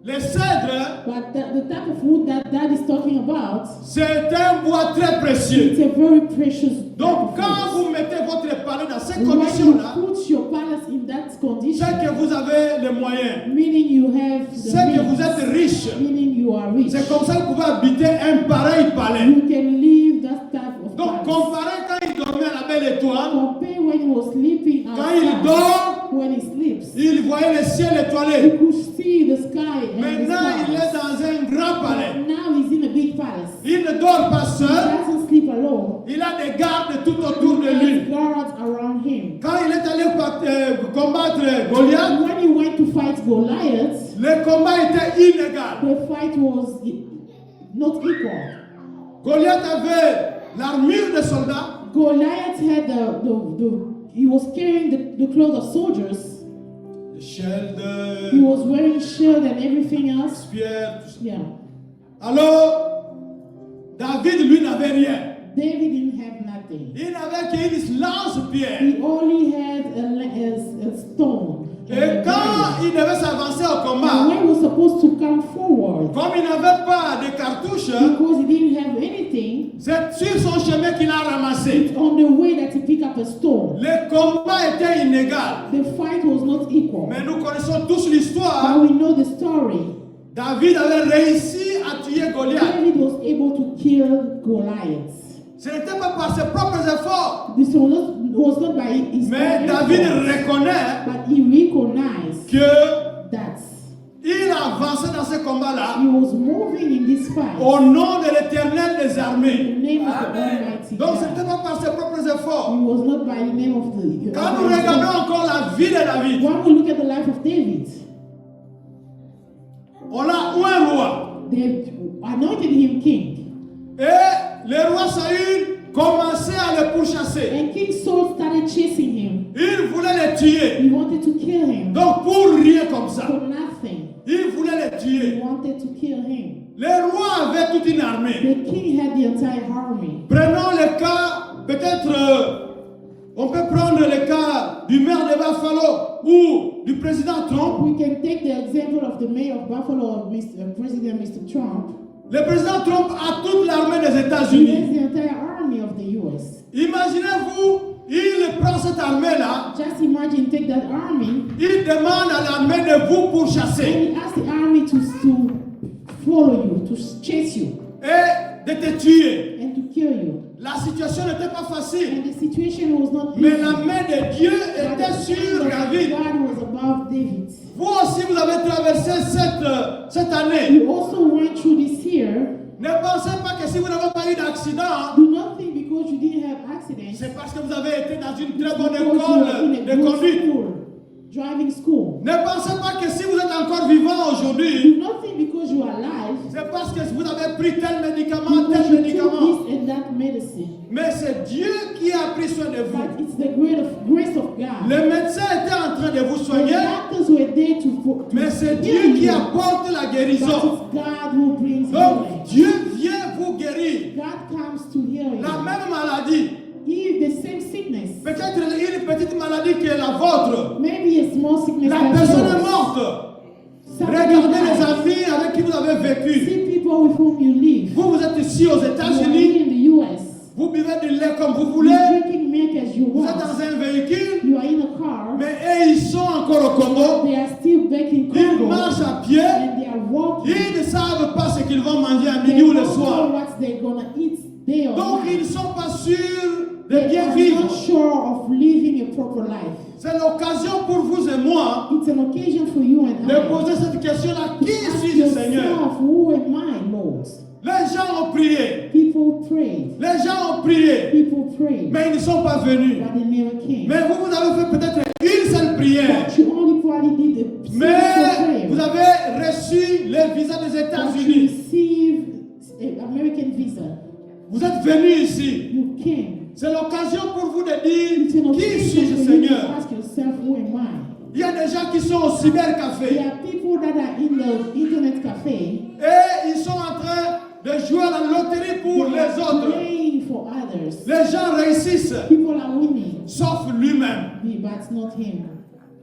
les cèdres, but the type of wood that is talking about, c'est un bois très précieux. it's a very precious type Donc, of quand wood. vous mettez votre palais dans ces When you conditions-là, put your palace in that condition, c'est que vous avez les moyens. meaning you have the C'est que vous means, êtes riche. meaning you are rich. C'est comme ça que vous pouvez habiter un pareil palais. You can live that type of Donc, palace. comparé quand il dormait à la belle étoile, Compare when he was sleeping quand il outside, dort, when he sleeps, il voyait le ciel you étoilé. could see the sky and the Maintenant, il est stars. dans un grand palais. Now he's in a big palace. Il ne dort pas He seul. doesn't sleep alone. Il a des gardes tout autour de He has lui. guards around him. Quand il est allé combattre Goliath, When he went to fight Goliath, le combat était inégal. the fight was not equal. Goliath avait l'armure des soldats, Goliath had he was carrying the clothes of soldiers. l'échelle He de was wearing shield and everything else. Pierre, tout ça. Yeah. Alors, David, lui, n'avait rien. David didn't have nothing. Il n'avait qu'une lance-pierre. He only had a stone. Et quand il devait s'avancer au And combat, when he was supposed to come forward, comme il n'avait pas de cartouches, because he didn't have anything, c'est sur son chemin qu'il a ramassé. it's on the way that he picked up a stone. Le combat était inégal. The fight was not equal. Mais nous connaissons tous l'histoire. But we know the story. David avait réussi à tuer Goliath. David was able to kill Goliath. Ce n'était pas par ses propres efforts. This was not by his Mais own David efforts, reconnaît but he recognized que that il a avancé dans ce combat-là he was moving in this fight au nom de l'Éternel des in armées. the name of the Almighty Donc ce God. n'était pas par ses propres It efforts. was not by the name of the Quand nous regardons encore la vie de David, When we look at the life of David, on a un roi. they anointed him king. Et le roi Saül commençait à le pourchasser. And King Saul started chasing him. Il voulait le tuer. He wanted to kill him Donc pour rien comme ça, for nothing. il voulait le He tuer. wanted to kill him. Le roi avait toute une armée. The king had the entire army. Prenons le cas, peut-être, on peut prendre le cas du maire de Buffalo ou du président Trump. We can take the example of the mayor of Buffalo, or President Mr. Trump. Le président Trump a toute l'armée des He États-Unis. has the entire army of the U.S. Imaginez-vous, il prend cette armée-là, Just imagine, take that army, il demande à l'armée de vous and pourchasser he asks the army to follow you, to chase you, et de te tuer. and to kill you. La situation n'était pas facile, And the situation was not mais easy. la main de Dieu But était the sur hand of David. God was above David. Vous aussi, vous avez traversé cette année. You also went through this year. Ne pensez pas que si vous n'avez pas eu d'accident, Do not think because you didn't have accidents, c'est parce que vous avez été dans une très bonne because you were in école a de good conduite. school, driving school. Ne pensez pas que si vous êtes encore vivant aujourd'hui, Do not think because you are alive, c'est parce que vous avez pris tel médicament, because tel you médicament. took this and that medicine. Mais c'est Dieu qui a pris soin de vous. But it's the grace of God. Les médecins étaient en train de vous The soigner, doctors were there to mais c'est Dieu heal qui you. apporte la But guérison. it's God who brings Donc healing. Dieu vient vous guérir. God comes to heal you. La même maladie, If the same sickness, Peut-être une petite maladie qui est la vôtre. Maybe a small sickness La like personne est yours. morte. Somebody Regardez les died. amis avec qui vous avez vécu. See people with whom you live. Vous êtes ici aux You are États-Unis. in the US. Vous buvez du lait comme vous voulez. You're drinking milk as you Vous êtes want. dans un véhicule. You are in a car. Mais eux, ils sont encore au Congo. They are still back in Ils Congo. marchent à pied. And they are walking. Ils ne savent pas ce qu'ils vont manger à They midi ou le don't know soir. what they're gonna eat day or Donc, night. ils ne sont pas sûrs de They bien are vivre. not sure of living a proper life. C'est l'occasion pour vous et moi It's an occasion for you and de I poser cette question-là. Qui to ask suis-je, Seigneur? yourself, who am I, Lord? Les gens ont prié. People prayed. Les gens ont prié. People prayed. Mais ils ne sont pas venus. But they never came. Mais vous avez fait peut-être une seule prière. But you only probably did a single Mais prayer. vous avez reçu les visas des But you États-Unis. received an American visa. Vous êtes venus ici. You came. C'est l'occasion pour vous de It's an dire qui occasion suis-je, for you to Seigneur? ask yourself, who am I? Il y a des gens qui sont au There cybercafé are people that are in the internet cafe. et ils sont en train de jouer à la loterie pour They les are autres. praying for others. Les gens réussissent, People are winning, sauf lui-même. but not him.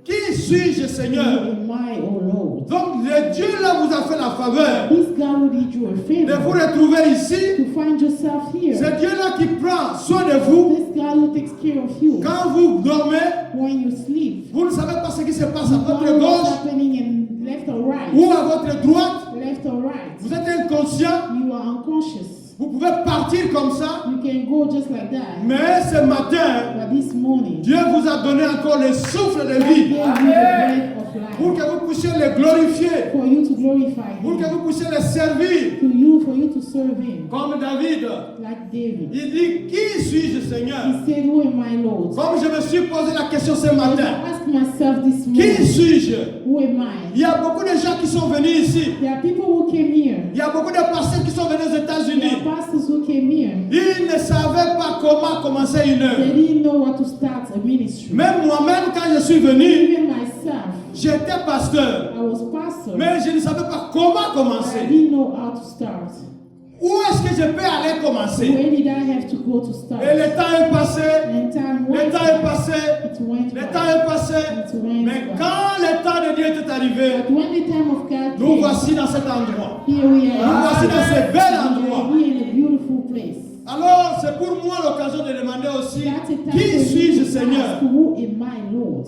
Qui suis-je, Who Seigneur? am I, O Lord? Donc, le Dieu là vous a fait la faveur This God will did you a de vous favor retrouver ici. to find yourself here. C'est Dieu là qui prend soin de vous. This God who takes care of you. Quand vous dormez, When you sleep, vous ne savez pas ce qui se passe you à votre don't know what's gauche happening in left or right. ou à votre droite. Left or right. Vous êtes inconscient. You are unconscious. Vous pouvez partir comme ça. You can go just like that. Mais ce matin, But this morning, Dieu vous a donné encore le souffle de God vie gave you the breath of pour life que vous puissiez le glorifier, for you to glorify pour que Him, vous puissiez le servir. for you to serve Him, Comme David, like David. il dit, qui suis-je, Seigneur? He said, "Who am I, Lord?" Comme je me suis posé la question ce I matin, ask myself this qui morning, suis-je? "Who am I?" Il y a beaucoup de gens qui sont venus ici. There are people who came here. Il y a beaucoup de pasteurs qui sont venus aux There États-Unis. are pastors who came here. Ils ne savaient pas comment commencer une They œuvre. didn't know what to start a ministry. Même moi-même, quand je suis venu, Even myself, j'étais pasteur. I was pastor. Mais je ne savais pas comment I commencer. didn't know how to start. Où est-ce que je peux aller commencer? Where did I have to go to start? Et le temps est passé. And time Le went temps est passé. It went Le by. temps est passé. It went Mais by. quand le temps de Dieu était arrivé, But when the time of God nous came, voici dans cet endroit. here we Nous are. voici dans ce bel We are endroit. here in a beautiful place. Alors, c'est pour moi l'occasion de demander aussi, That's a time qui for you suis-je, to Seigneur? ask, "Who am I, Lord?"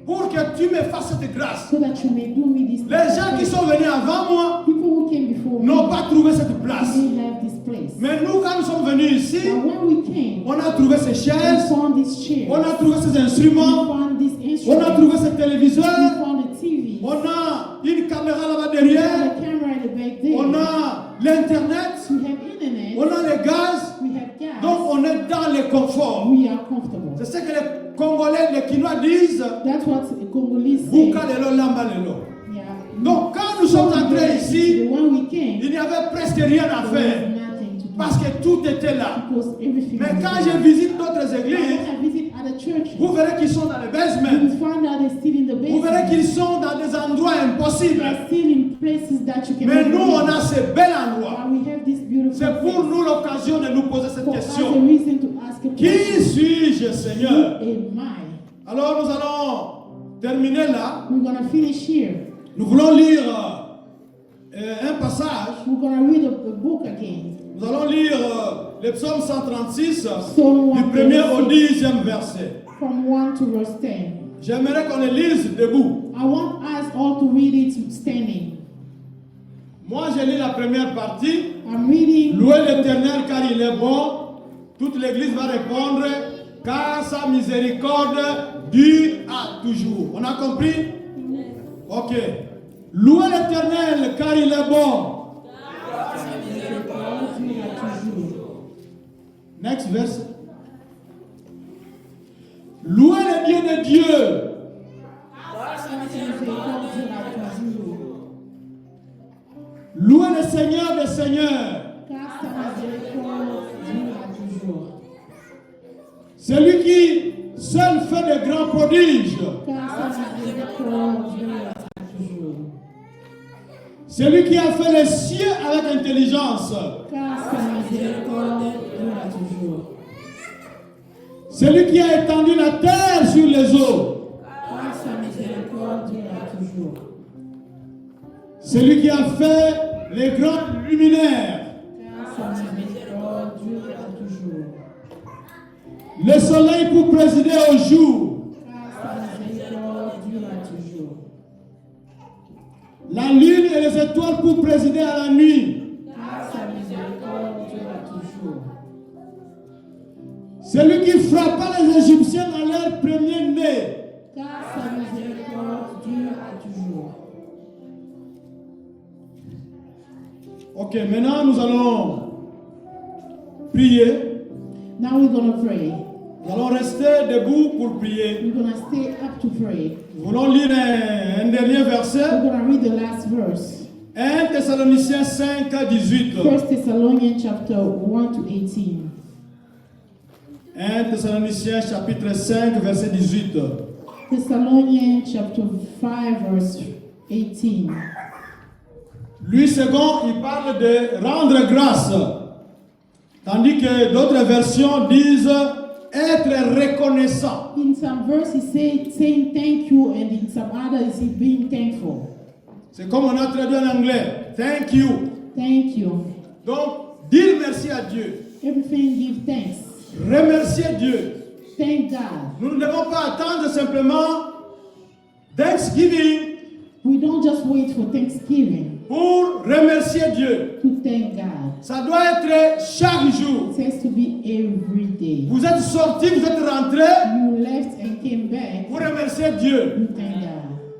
Pour que tu me fasses cette grâce. So that you may do me this. Les gens qui sont venus avant moi People who came before n'ont me pas trouvé cette place. didn't have this place. Mais nous, quand nous sommes venus ici, But when we came, on a trouvé ces we chaises, found this chair. on a trouvé ces We instruments, found this on a instrument. trouvé ce We téléviseur, found the TV. on a une caméra là-bas We derrière, have a camera in the back there. on a l'internet, We have internet. on a le gaz, We have gas. donc on est dans le confort. We are comfortable. C'est ce que les Congolais, les Quinois disent, That's what the Congolese say. Buka lelo, lamba lelo. Yeah. Donc quand nous sommes entrés ici, When we came, il n'y avait presque rien à there faire, was nothing to do. parce que tout était là. Because everything Mais was quand there. je visite d'autres But églises, when I visit other churches, vous verrez qu'ils sont dans le you basement. will find out they're still in the Vous verrez basement. qu'ils sont dans des endroits impossibles. They're still in places that you Mais cannot nous, on reach. a ce bel endroit. But we have this beautiful C'est pour place. nous l'occasion de nous poser cette For us a question. reason to ask a Qui question. suis-je, Who Seigneur? am I? Alors nous allons terminer là. We're gonna finish here. Nous voulons lire un passage. We're gonna read a book again. Nous allons lire le psaume 136 Psalm du 1er au 136, 10e verset. from 1 to verse 10. J'aimerais qu'on le lise debout. I want us all to read it standing. Moi, je lis la première partie. I'm reading. Louez l'Éternel car il est bon. Toute l'Église va répondre car sa miséricorde dure à toujours. On a compris? Ok. Louez l'Éternel car il est bon. Next verse. Louez le Dieu de Dieu. Louez le Seigneur des Seigneurs. Celui qui seul fait de grands prodiges. Celui qui a fait les cieux avec intelligence. Celui qui a étendu la terre sur les eaux. Car sa miséricorde durera toujours. Celui qui a fait les grands luminaires. Car sa miséricorde durera toujours. Le soleil pour présider au jour. Car sa miséricorde durera toujours. La lune et les étoiles pour présider à la nuit. Car sa miséricorde durera toujours. Celui qui frappa les Égyptiens dans leur premier-né. Car sa miséricorde durera toujours. Ok, maintenant nous allons prier. Now we're going to pray. Nous allons rester debout pour prier. We're going to stay up to pray. Nous voulons lire un dernier verset. We're going to read the last verse. 1 Thessaloniciens 5, 18. 1 Thessalonians chapter 1 to 18. 1 Thessaloniciens chapitre 5, verset 18. Thessalonians chapter 5 verse 18. Lui second, il parle de rendre grâce. Tandis que d'autres versions disent être reconnaissant. In some verses saying thank you, and in some others it's being thankful. C'est comme on a traduit en anglais. Thank you. Thank you. Donc, dire merci à Dieu. Everything give thanks. Remercier Dieu. Thank God. Nous ne devons pas attendre simplement Thanksgiving We don't just wait for Thanksgiving pour remercier Dieu. to thank God. Ça doit être chaque jour. It has to be every day. Vous êtes sortis, vous êtes rentrés You left and came back. pour remercier Dieu. You thank God.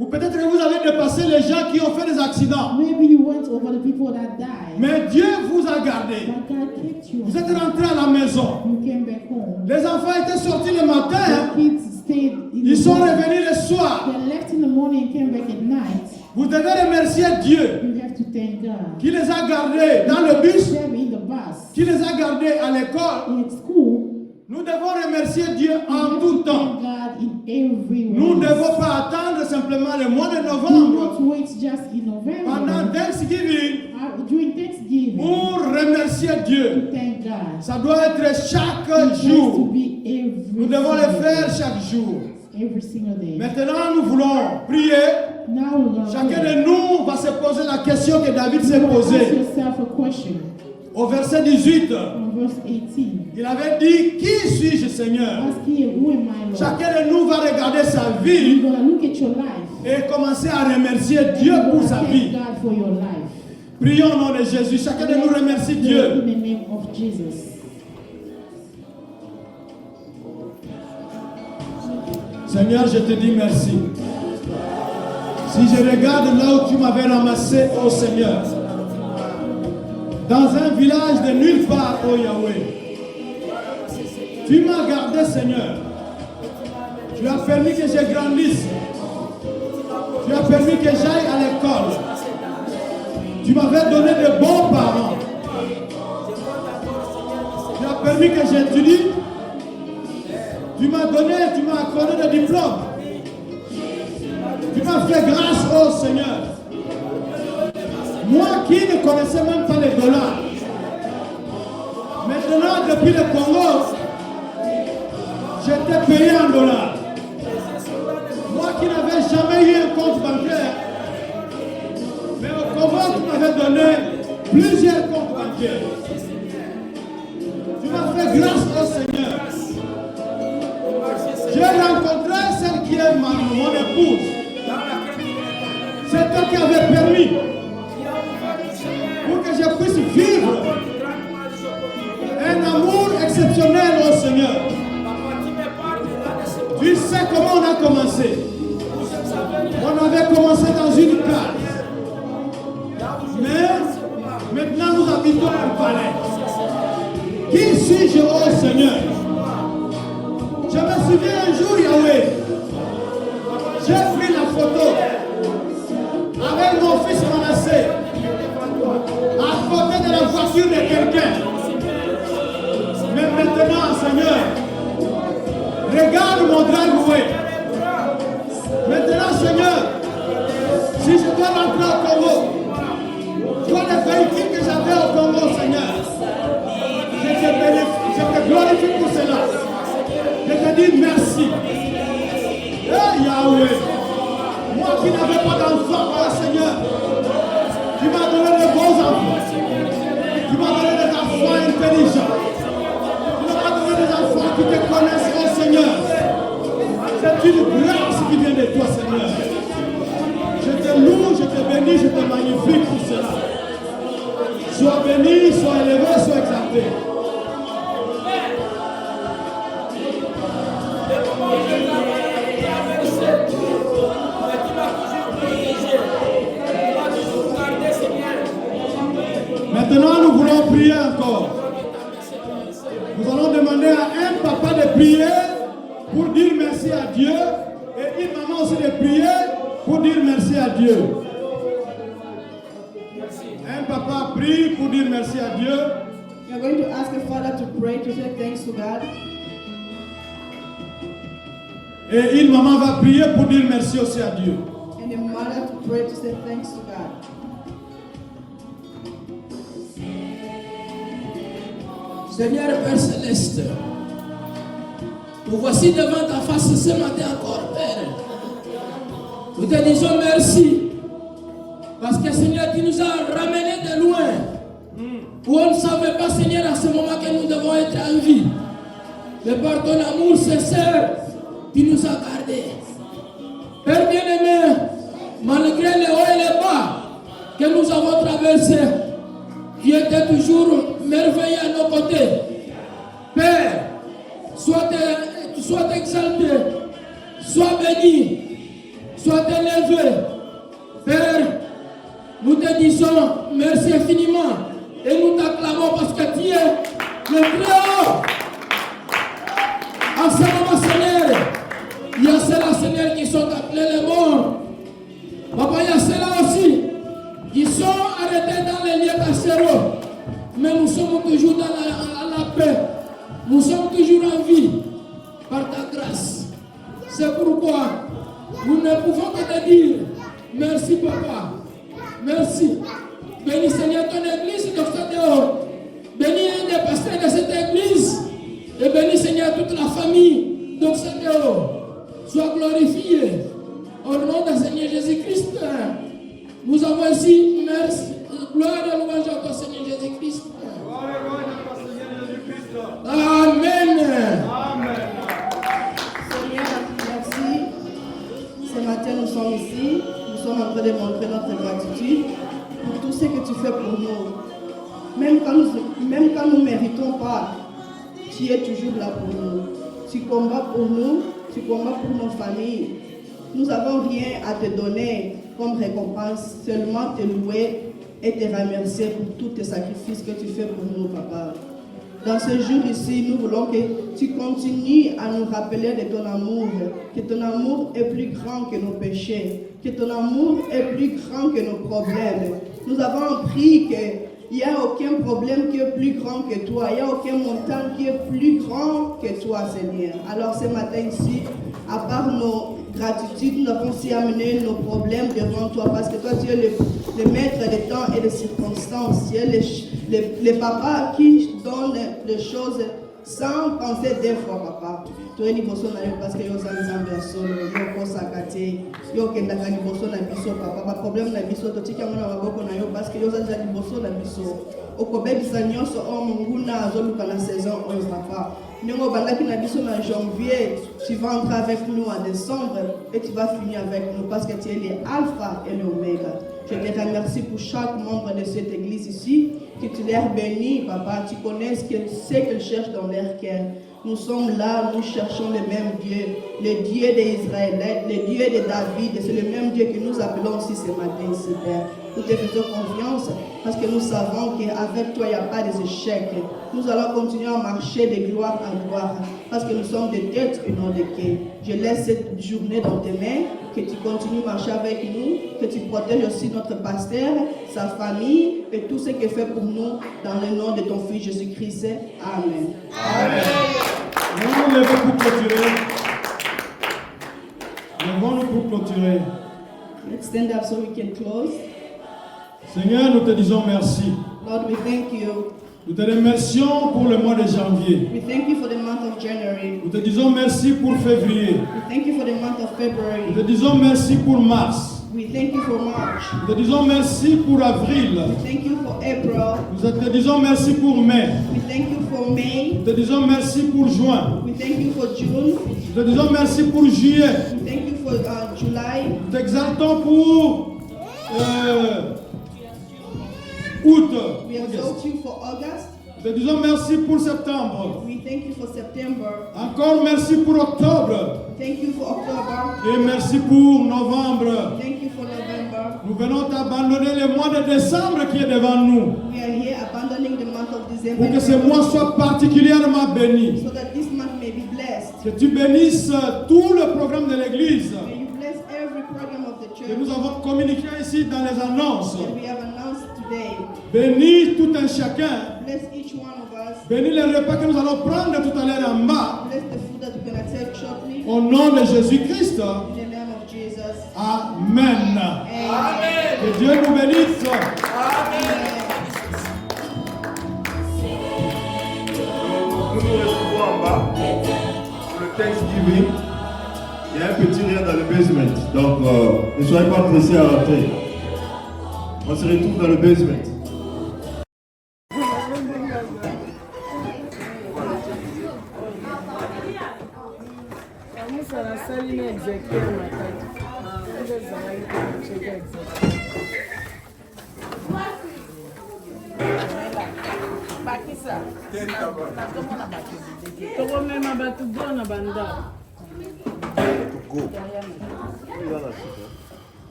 Ou peut-être que vous avez dépassé les gens qui ont fait des accidents. Maybe you went over the people that died. Mais Dieu vous a gardé. But God kept you. Vous êtes rentrés à la maison. You came back home. Les enfants étaient sortis le matin. The kids stayed in Ils the sont morning. revenus le soir. They left in the morning and came back at night. Vous devez remercier Dieu You have to thank God. qui les a gardés dans le bus, Them in the bus, qui les a gardés à l'école. in school. Nous devons remercier Dieu You en have tout to temps. thank God in every way. Nous ne devons pas attendre simplement le mois de Do novembre not wait just in pendant November. Thanksgiving During Thanksgiving, pour remercier Dieu. to thank God. Ça doit être chaque It has to jour. be every Nous devons le single faire day. chaque jour. Every single day. Maintenant, nous voulons prier. Now we're going to Chacun pray. de nous va se poser la question que David s'est Ask posée. yourself a question. Au verset 18, On verse 18. il avait dit, qui suis-je, Seigneur? Ask him, who am I, Lord? Chacun de nous va regarder sa You're vie going to look at your life. et commencer à remercier Dieu You're pour going to sa thank vie. God for your life. Prions au nom de Jésus. Chacun de nous remercie In Dieu. the name of Jesus. Seigneur, je te dis merci. Si je regarde là où tu m'avais ramassé, oh Seigneur, dans un village de nulle part, oh Yahweh, tu m'as gardé, Seigneur. Tu as permis que je grandisse. Tu as permis que j'aille à l'école. Tu m'avais donné de bons parents. Tu as permis que j'étudie. Tu m'as accordé des diplômes. Tu m'as fait grâce, oh Seigneur. Moi qui ne connaissais même pas les dollars. Maintenant, depuis le Congo, j'étais payé en dollars. Moi qui n'avais jamais eu un compte bancaire. Mais au Congo, tu m'avais donné plusieurs comptes bancaires. Tu m'as fait grâce, oh Seigneur. J'ai rencontré celle qui est mon épouse. C'est toi qui avais permis pour que je puisse vivre un amour exceptionnel au Seigneur. Tu sais comment on a commencé. On avait commencé dans une case. Mais maintenant nous habitons un palais. Qui suis-je, oh Seigneur? Je me souviens un jour, Yahweh, j'ai pris la photo avec mon fils Manassé à côté de la voiture de quelqu'un. Mais maintenant, Seigneur, regarde mon driveway. Maintenant, Seigneur, si je dois rentrer au Congo, toi les véhicules que j'avais au Congo, Seigneur, je te glorifie pour cela. Je te dis merci. Hey Yahweh, moi qui n'avais pas d'enfant, Seigneur, tu m'as donné de bons enfants. Tu m'as donné des enfants intelligents. Tu m'as donné des enfants qui te connaissent, oh Seigneur. C'est une grâce qui vient de toi, Seigneur. Je te loue, je te bénis, je te magnifie pour cela. Sois béni, sois élevé, sois exalté. Maintenant, nous voulons prier encore. Nous allons demander à un papa de prier pour dire merci à Dieu et une maman aussi de prier pour dire merci à Dieu. Un papa prie pour dire merci à Dieu. You're going to ask a father to pray to say thanks to God. Et une maman va prier pour dire merci aussi à Dieu. And a mother to pray to say thanks to God. Seigneur Père Céleste, nous voici devant ta face ce matin encore, Père. Nous te disons merci. Parce que Seigneur, tu nous as ramenés de loin. Où on ne savait pas, Seigneur, à ce moment que nous devons être en vie. Mais par ton amour sincère, tu nous as gardés. Père bien-aimé, malgré les hauts et les bas que nous avons traversés, tu étais toujours merveilleux à nos côtés. Père, sois exalté, sois béni, sois élevé. Père, nous te disons merci infiniment et nous t'acclamons parce que tu es le très haut. En ce moment, Seigneur, il y a ceux-là, Seigneur, qui sont appelés les morts. Papa, il y a ceux-là aussi qui sont arrêtés dans les lieux carcéraux. Mais nous sommes toujours dans la paix. Nous sommes toujours en vie par ta grâce. C'est pourquoi nous ne pouvons que te dire merci, Papa. Merci. Bénis, Seigneur, ton église de Octadéo. Bénis un des pasteurs de cette église. Et bénis, Seigneur, toute la famille d'Octadéo. Sois glorifié. Au nom du Seigneur Jésus-Christ. Nous avons ici merci. Gloire et louange à toi, Seigneur Jésus-Christ. Amen. Seigneur, merci. Ce matin, nous sommes ici. Nous sommes en train de montrer notre gratitude pour tout ce que tu fais pour nous. Même quand nous ne méritons pas, tu es toujours là pour nous. Tu combats pour nous, tu combats pour nos familles. Nous n'avons rien à te donner comme récompense, seulement te louer et te remercier pour tous tes sacrifices que tu fais pour nous, Papa. Dans ce jour ici, nous voulons que tu continues à nous rappeler de ton amour, que ton amour est plus grand que nos péchés, que ton amour est plus grand que nos problèmes. Nous avons appris qu'il n'y a aucun problème qui est plus grand que toi, il n'y a aucune montagne qui est plus grand que toi, Seigneur. Alors ce matin ici, à part nos gratitudes, nous avons aussi amené nos problèmes devant toi, parce que toi tu es le maître des temps et des circonstances. Tu es le papa qui donne les choses sans penser des fois, papa. Tu es liboso na yo parce que yo zanzambe solo, yo kosakate, yo kendaka liboso na biso, papa. Ba problème na biso to tika mona maboko na yo parce que yo zanza liboso na biso. Okobebisa nyonso o munguna azoluka na saison oyo, papa. Nengo bandaki na biso na janvier, tu vas entrer avec nous en décembre et tu vas finir avec nous parce que tu es l'alpha et l'oméga. Je te remercie pour chaque membre de cette église ici, que tu les bénis, papa. Tu connais ce qu'ils cherchent dans leur cœur. Nous sommes là, nous cherchons le même Dieu, le Dieu des Israélites, le Dieu de David. C'est le même Dieu que nous appelons aussi ce matin ici, Père. Nous te faisons confiance parce que nous savons qu'avec toi, il n'y a pas d'échec. Nous allons continuer à marcher de gloire en gloire parce que nous sommes des têtes et non des quais. Je laisse cette journée dans tes mains, que tu continues à marcher avec nous, que tu protèges aussi notre pasteur, sa famille et tout ce qu'il fait pour nous dans le nom de ton Fils Jésus-Christ. Amen. Amen. Nous levons pour clôturer. Levons-nous pour clôturer. Let's stand up so we can close. Seigneur, nous te disons merci. Lord, we thank you Nous te remercions pour le mois de janvier. We thank you for the month of January. Nous te disons merci pour février. We thank you for the month of Nous February. te disons merci pour mars. We thank you for March. Nous te disons merci pour avril. We thank you for April. Nous te disons merci pour mai. We thank you for May. Nous te disons merci pour juin. We thank you for June. Nous te disons merci pour juillet. We thank you for July. Nous t'exaltons pour août. We exalt you for August. Nous te disons merci pour septembre. We thank you for September. Encore merci pour octobre. Thank you for October. Et merci pour novembre. Thank you for November. Nous venons t'abandonner le mois de décembre qui est devant nous. We are here abandoning the month of December Pour que ce mois soit particulièrement béni. so that this month may be blessed. Que tu bénisses tout le programme de l'église May you bless every program of the que church nous avons communiqué ici dans les annonces. that we have announced today. Bénis tout un chacun. Bless each one of us. Bénis les repas que nous allons prendre tout à l'heure en bas. Bless the food that we're going to take shortly. Au nom de Jésus-Christ. In the name of Jesus. Amen. Amen. Que Dieu nous bénisse. Nous nous retrouvons en bas pour le Thanksgiving. Il y a un petit rien dans le basement. Donc, ne soyez pas pressés à rentrer. On se retrouve dans le basement. tokomema bato bona banda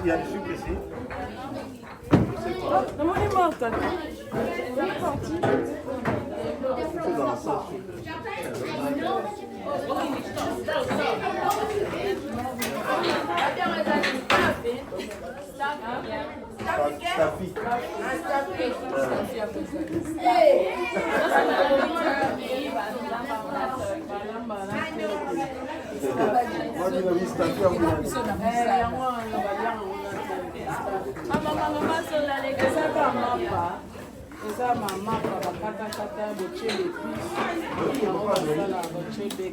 Il y a du sucre ici. namoni morta eza mamapa bakatakata botyele episi yango basala botyele